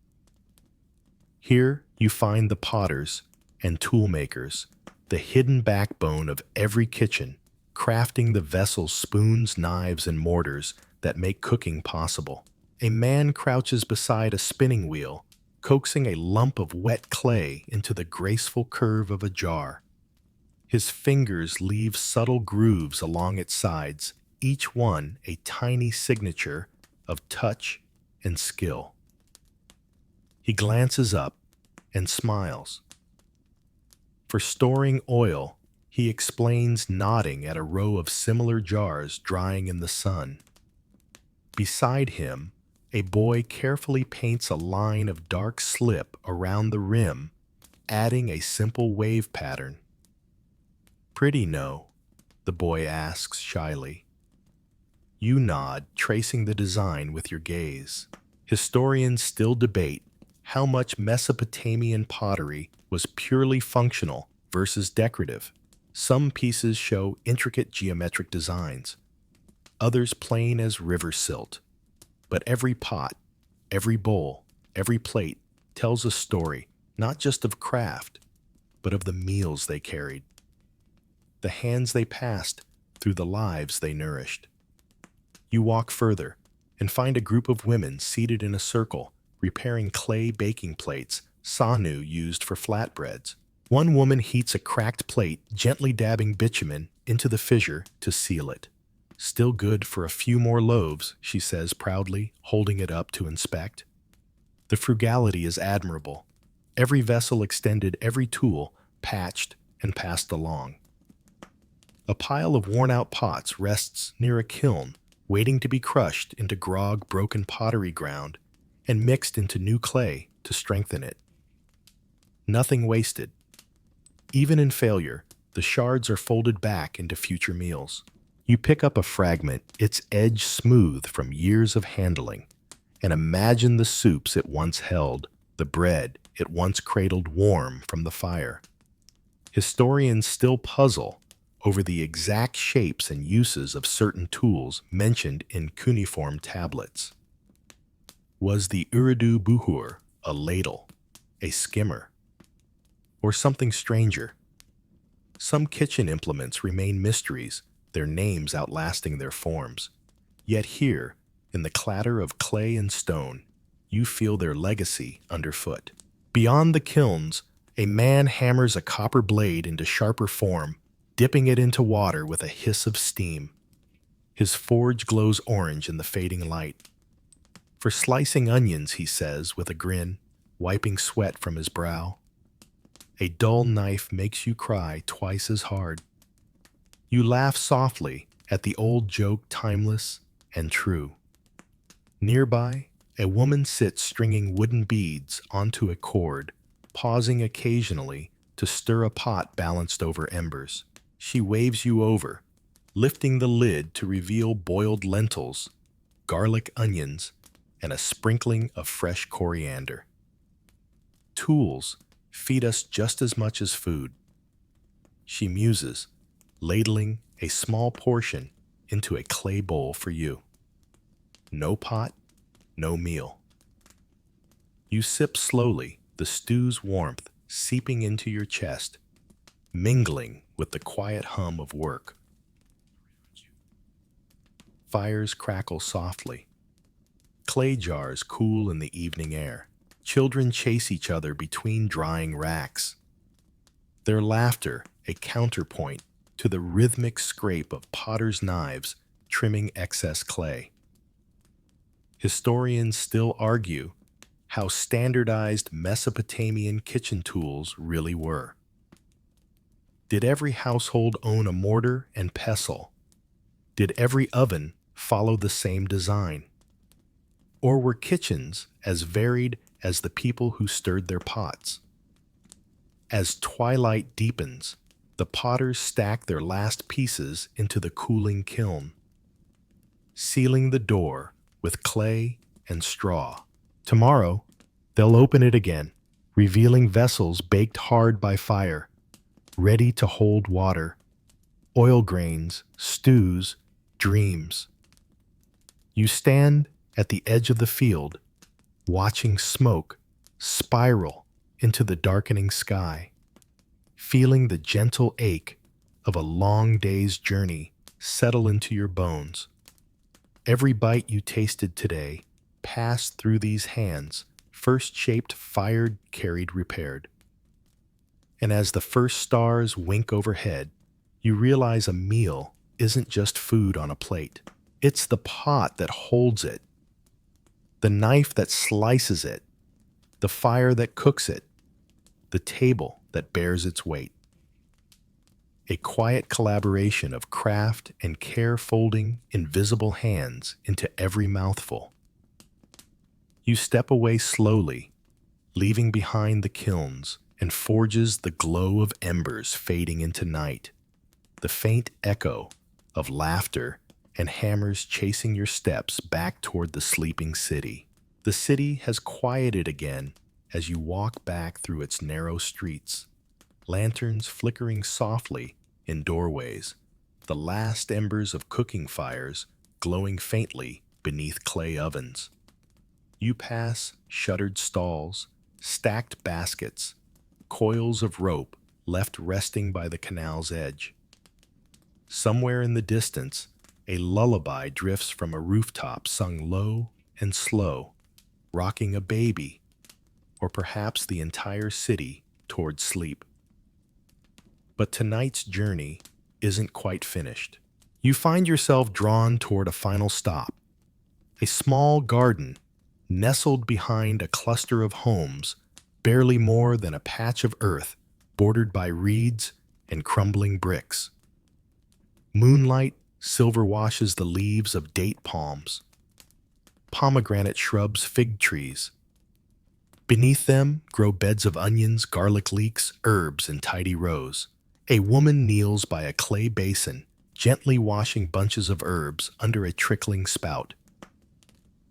Here you find the potters and toolmakers, the hidden backbone of every kitchen, crafting the vessels, spoons, knives, and mortars that make cooking possible. A man crouches beside a spinning wheel, coaxing a lump of wet clay into the graceful curve of a jar. His fingers leave subtle grooves along its sides, each one a tiny signature of touch and skill. He glances up and smiles. For storing oil, he explains, nodding at a row of similar jars drying in the sun. Beside him, a boy carefully paints a line of dark slip around the rim, adding a simple wave pattern. Pretty, no? The boy asks shyly. You nod, tracing the design with your gaze. Historians still debate how much Mesopotamian pottery was purely functional versus decorative. Some pieces show intricate geometric designs, others plain as river silt. But every pot, every bowl, every plate tells a story, not just of craft, but of the meals they carried, the hands they passed through the lives they nourished. You walk further and find a group of women seated in a circle, repairing clay baking plates Sanu used for flatbreads. One woman heats a cracked plate, gently dabbing bitumen into the fissure to seal it. Still good for a few more loaves, she says proudly, holding it up to inspect. The frugality is admirable. Every vessel extended, every tool patched and passed along. A pile of worn-out pots rests near a kiln, waiting to be crushed into broken pottery ground and mixed into new clay to strengthen it. Nothing wasted. Even in failure, the shards are folded back into future meals. You pick up a fragment, its edge smooth from years of handling, and imagine the soups it once held, the bread it once cradled warm from the fire. Historians still puzzle over the exact shapes and uses of certain tools mentioned in cuneiform tablets. Was the Uridu buhur a ladle, a skimmer, or something stranger? Some kitchen implements remain mysteries, their names outlasting their forms. Yet here, in the clatter of clay and stone, you feel their legacy underfoot. Beyond the kilns, a man hammers a copper blade into sharper form, dipping it into water with a hiss of steam. His forge glows orange in the fading light. For slicing onions, he says with a grin, wiping sweat from his brow. A dull knife makes you cry twice as hard. You laugh softly at the old joke, timeless and true. Nearby, a woman sits stringing wooden beads onto a cord, pausing occasionally to stir a pot balanced over embers. She waves you over, lifting the lid to reveal boiled lentils, garlic onions, and a sprinkling of fresh coriander. Tools feed us just as much as food. She muses, ladling a small portion into a clay bowl for you. No pot, no meal. You sip slowly, the stew's warmth seeping into your chest, mingling with the quiet hum of work. Fires crackle softly. Clay jars cool in the evening air. Children chase each other between drying racks. Their laughter a counterpoint to the rhythmic scrape of potters' knives trimming excess clay. Historians still argue how standardized Mesopotamian kitchen tools really were. Did every household own a mortar and pestle? Did every oven follow the same design? Or were kitchens as varied as the people who stirred their pots? As twilight deepens, the potters stack their last pieces into the cooling kiln, sealing the door with clay and straw. Tomorrow, they'll open it again, revealing vessels baked hard by fire, ready to hold water, oil grains, stews, dreams. You stand at the edge of the field, watching smoke spiral into the darkening sky, feeling the gentle ache of a long day's journey settle into your bones. Every bite you tasted today passed through these hands, first shaped, fired, carried, repaired. And as the first stars wink overhead, you realize a meal isn't just food on a plate. It's the pot that holds it, the knife that slices it, the fire that cooks it, the table that bears its weight. A quiet collaboration of craft and care folding invisible hands into every mouthful. You step away slowly, leaving behind the kilns and forges the glow of embers fading into night. the faint echo of laughter and hammers chasing your steps back toward the sleeping city. The city has quieted again as you walk back through its narrow streets, lanterns flickering softly in doorways, the last embers of cooking fires glowing faintly beneath clay ovens. You pass shuttered stalls, stacked baskets, coils of rope left resting by the canal's edge. Somewhere in the distance, a lullaby drifts from a rooftop sung low and slow, rocking a baby, or perhaps the entire city toward sleep. But tonight's journey isn't quite finished. You find yourself drawn toward a final stop, a small garden nestled behind a cluster of homes, barely more than a patch of earth bordered by reeds and crumbling bricks. Moonlight silver washes the leaves of date palms, pomegranate shrubs, fig trees. Beneath them grow beds of onions, garlic leeks, herbs in tidy rows. A woman kneels by a clay basin, gently washing bunches of herbs under a trickling spout.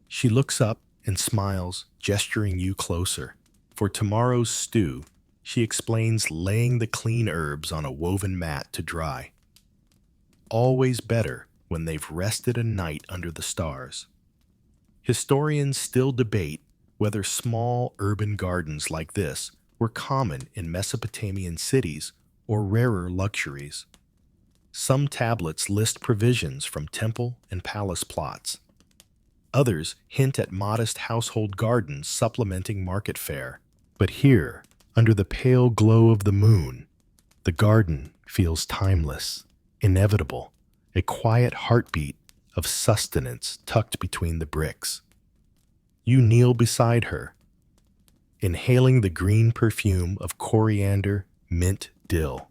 She looks up and smiles, gesturing you closer. For tomorrow's stew, she explains, laying the clean herbs on a woven mat to dry. Always better when they've rested a night under the stars. Historians still debate whether small urban gardens like this were common in Mesopotamian cities or rarer luxuries. Some tablets list provisions from temple and palace plots. Others hint at modest household gardens supplementing market fare. But here, under the pale glow of the moon, the garden feels timeless, inevitable, a quiet heartbeat of sustenance tucked between the bricks. You kneel beside her, inhaling the green perfume of coriander, mint, dill.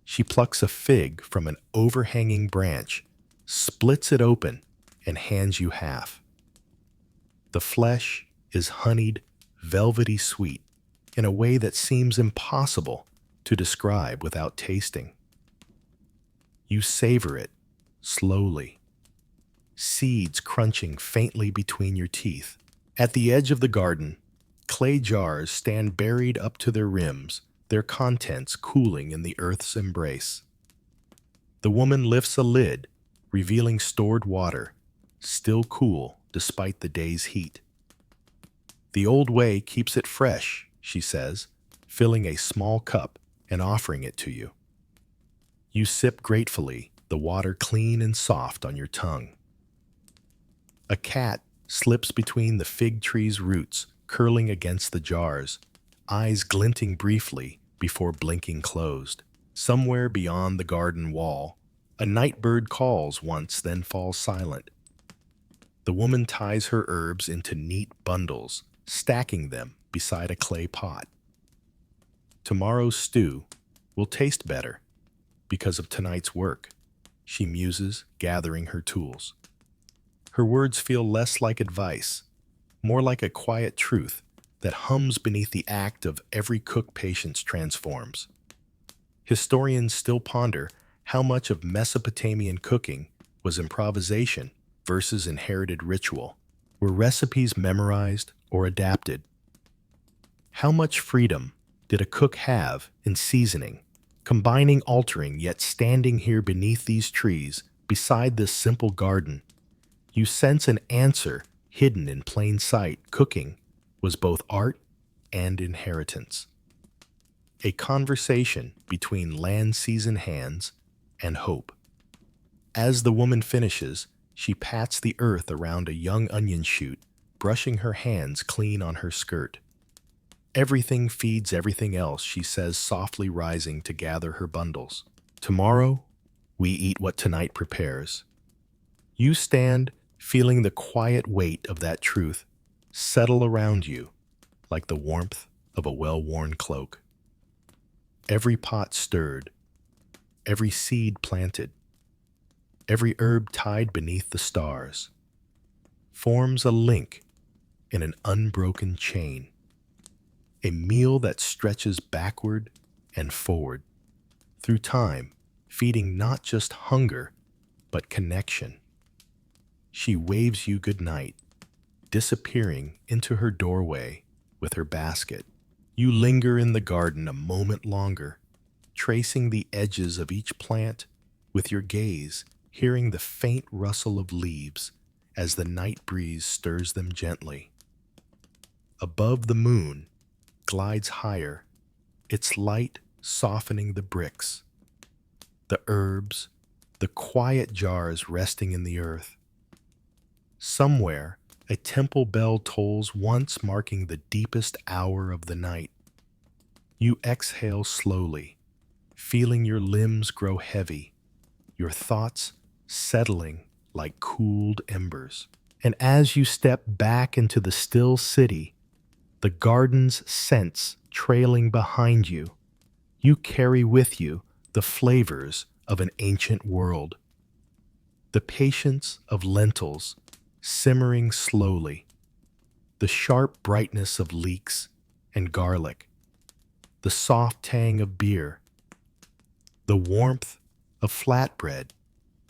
She plucks a fig from an overhanging branch, splits it open, and hands you half. The flesh is honeyed, velvety sweet in a way that seems impossible to describe without tasting. You savor it slowly, seeds crunching faintly between your teeth. At the edge of the garden, clay jars stand buried up to their rims, their contents cooling in the earth's embrace. The woman lifts a lid, revealing stored water, still cool despite the day's heat. The old way keeps it fresh, she says, filling a small cup and offering it to you. You sip gratefully, the water clean and soft on your tongue. A cat slips between the fig tree's roots, curling against the jars, eyes glinting briefly before blinking closed. Somewhere beyond the garden wall, a night bird calls once, then falls silent. The woman ties her herbs into neat bundles, stacking them beside a clay pot. Tomorrow's stew will taste better because of tonight's work, she muses, gathering her tools. Her words feel less like advice, more like a quiet truth that hums beneath the act of every cook patience transforms. Historians still ponder how much of Mesopotamian cooking was improvisation versus inherited ritual. Were recipes memorized or adapted? How much freedom did a cook have in seasoning, combining, altering, yet standing here beneath these trees, beside this simple garden? You sense an answer hidden in plain sight. Cooking was both art and inheritance. A conversation between land-seasoned hands and hope. As the woman finishes, she pats the earth around a young onion shoot, brushing her hands clean on her skirt. Everything feeds everything else, she says, softly rising to gather her bundles. Tomorrow, we eat what tonight prepares. You stand, feeling the quiet weight of that truth settle around you like the warmth of a well-worn cloak. Every pot stirred, every seed planted, every herb tied beneath the stars, forms a link in an unbroken chain, a meal that stretches backward and forward through time feeding not just hunger, but connection. She waves you good night, disappearing into her doorway with her basket. You linger in the garden a moment longer, tracing the edges of each plant with your gaze, hearing the faint rustle of leaves as the night breeze stirs them gently. Above, the moon glides higher, its light softening the bricks, the herbs, the quiet jars resting in the earth. Somewhere, a temple bell tolls once, marking the deepest hour of the night. You exhale slowly, feeling your limbs grow heavy, your thoughts settling like cooled embers. And as you step back into the still city, the garden's scents trailing behind you, you carry with you the flavors of an ancient world. The patience of lentils simmering slowly, the sharp brightness of leeks and garlic, the soft tang of beer, the warmth of flatbread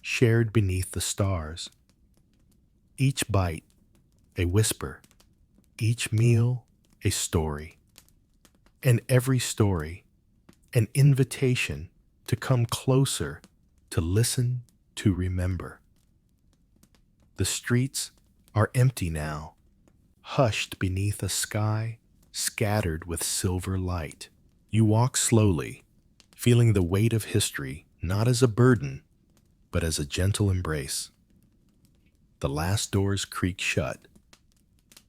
shared beneath the stars. Each bite, a whisper, each meal, a story, and every story, an invitation to come closer, to listen, to remember. The streets are empty now, hushed beneath a sky scattered with silver light. You walk slowly, feeling the weight of history not as a burden, but as a gentle embrace. The last doors creak shut.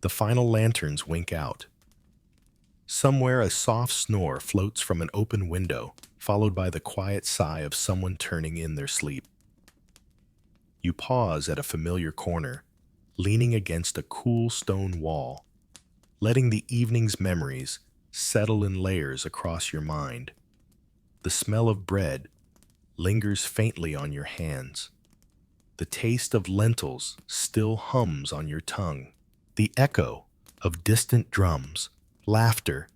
The final lanterns wink out. Somewhere a soft snore floats from an open window, followed by the quiet sigh of someone turning in their sleep. You pause at a familiar corner, leaning against a cool stone wall, letting the evening's memories settle in layers across your mind. The smell of bread lingers faintly on your hands. The taste of lentils still hums on your tongue. The echo of distant drums, laughter,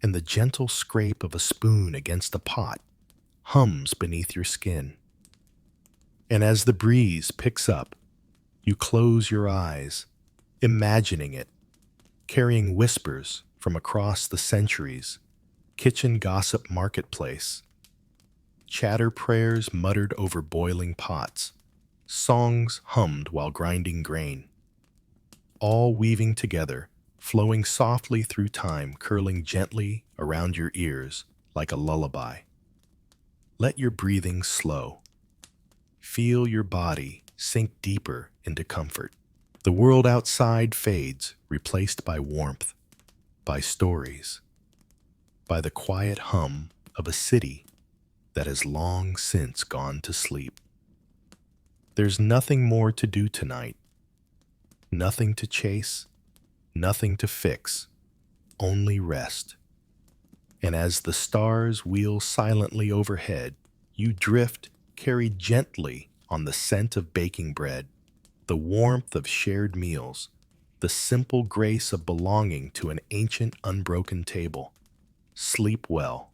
and the gentle scrape of a spoon against a pot hums beneath your skin. And as the breeze picks up, you close your eyes, imagining it, carrying whispers from across the centuries, kitchen gossip marketplace, chatter prayers muttered over boiling pots, songs hummed while grinding grain, all weaving together, flowing softly through time, curling gently around your ears like a lullaby. Let your breathing slow. Feel your body sink deeper into comfort. The world outside fades, replaced by warmth, by stories, by the quiet hum of a city that has long since gone to sleep. There's nothing more to do tonight, nothing to chase, nothing to fix, only rest. And as the stars wheel silently overhead, you drift, carried gently on the scent of baking bread, the warmth of shared meals, the simple grace of belonging to an ancient unbroken table. Sleep well.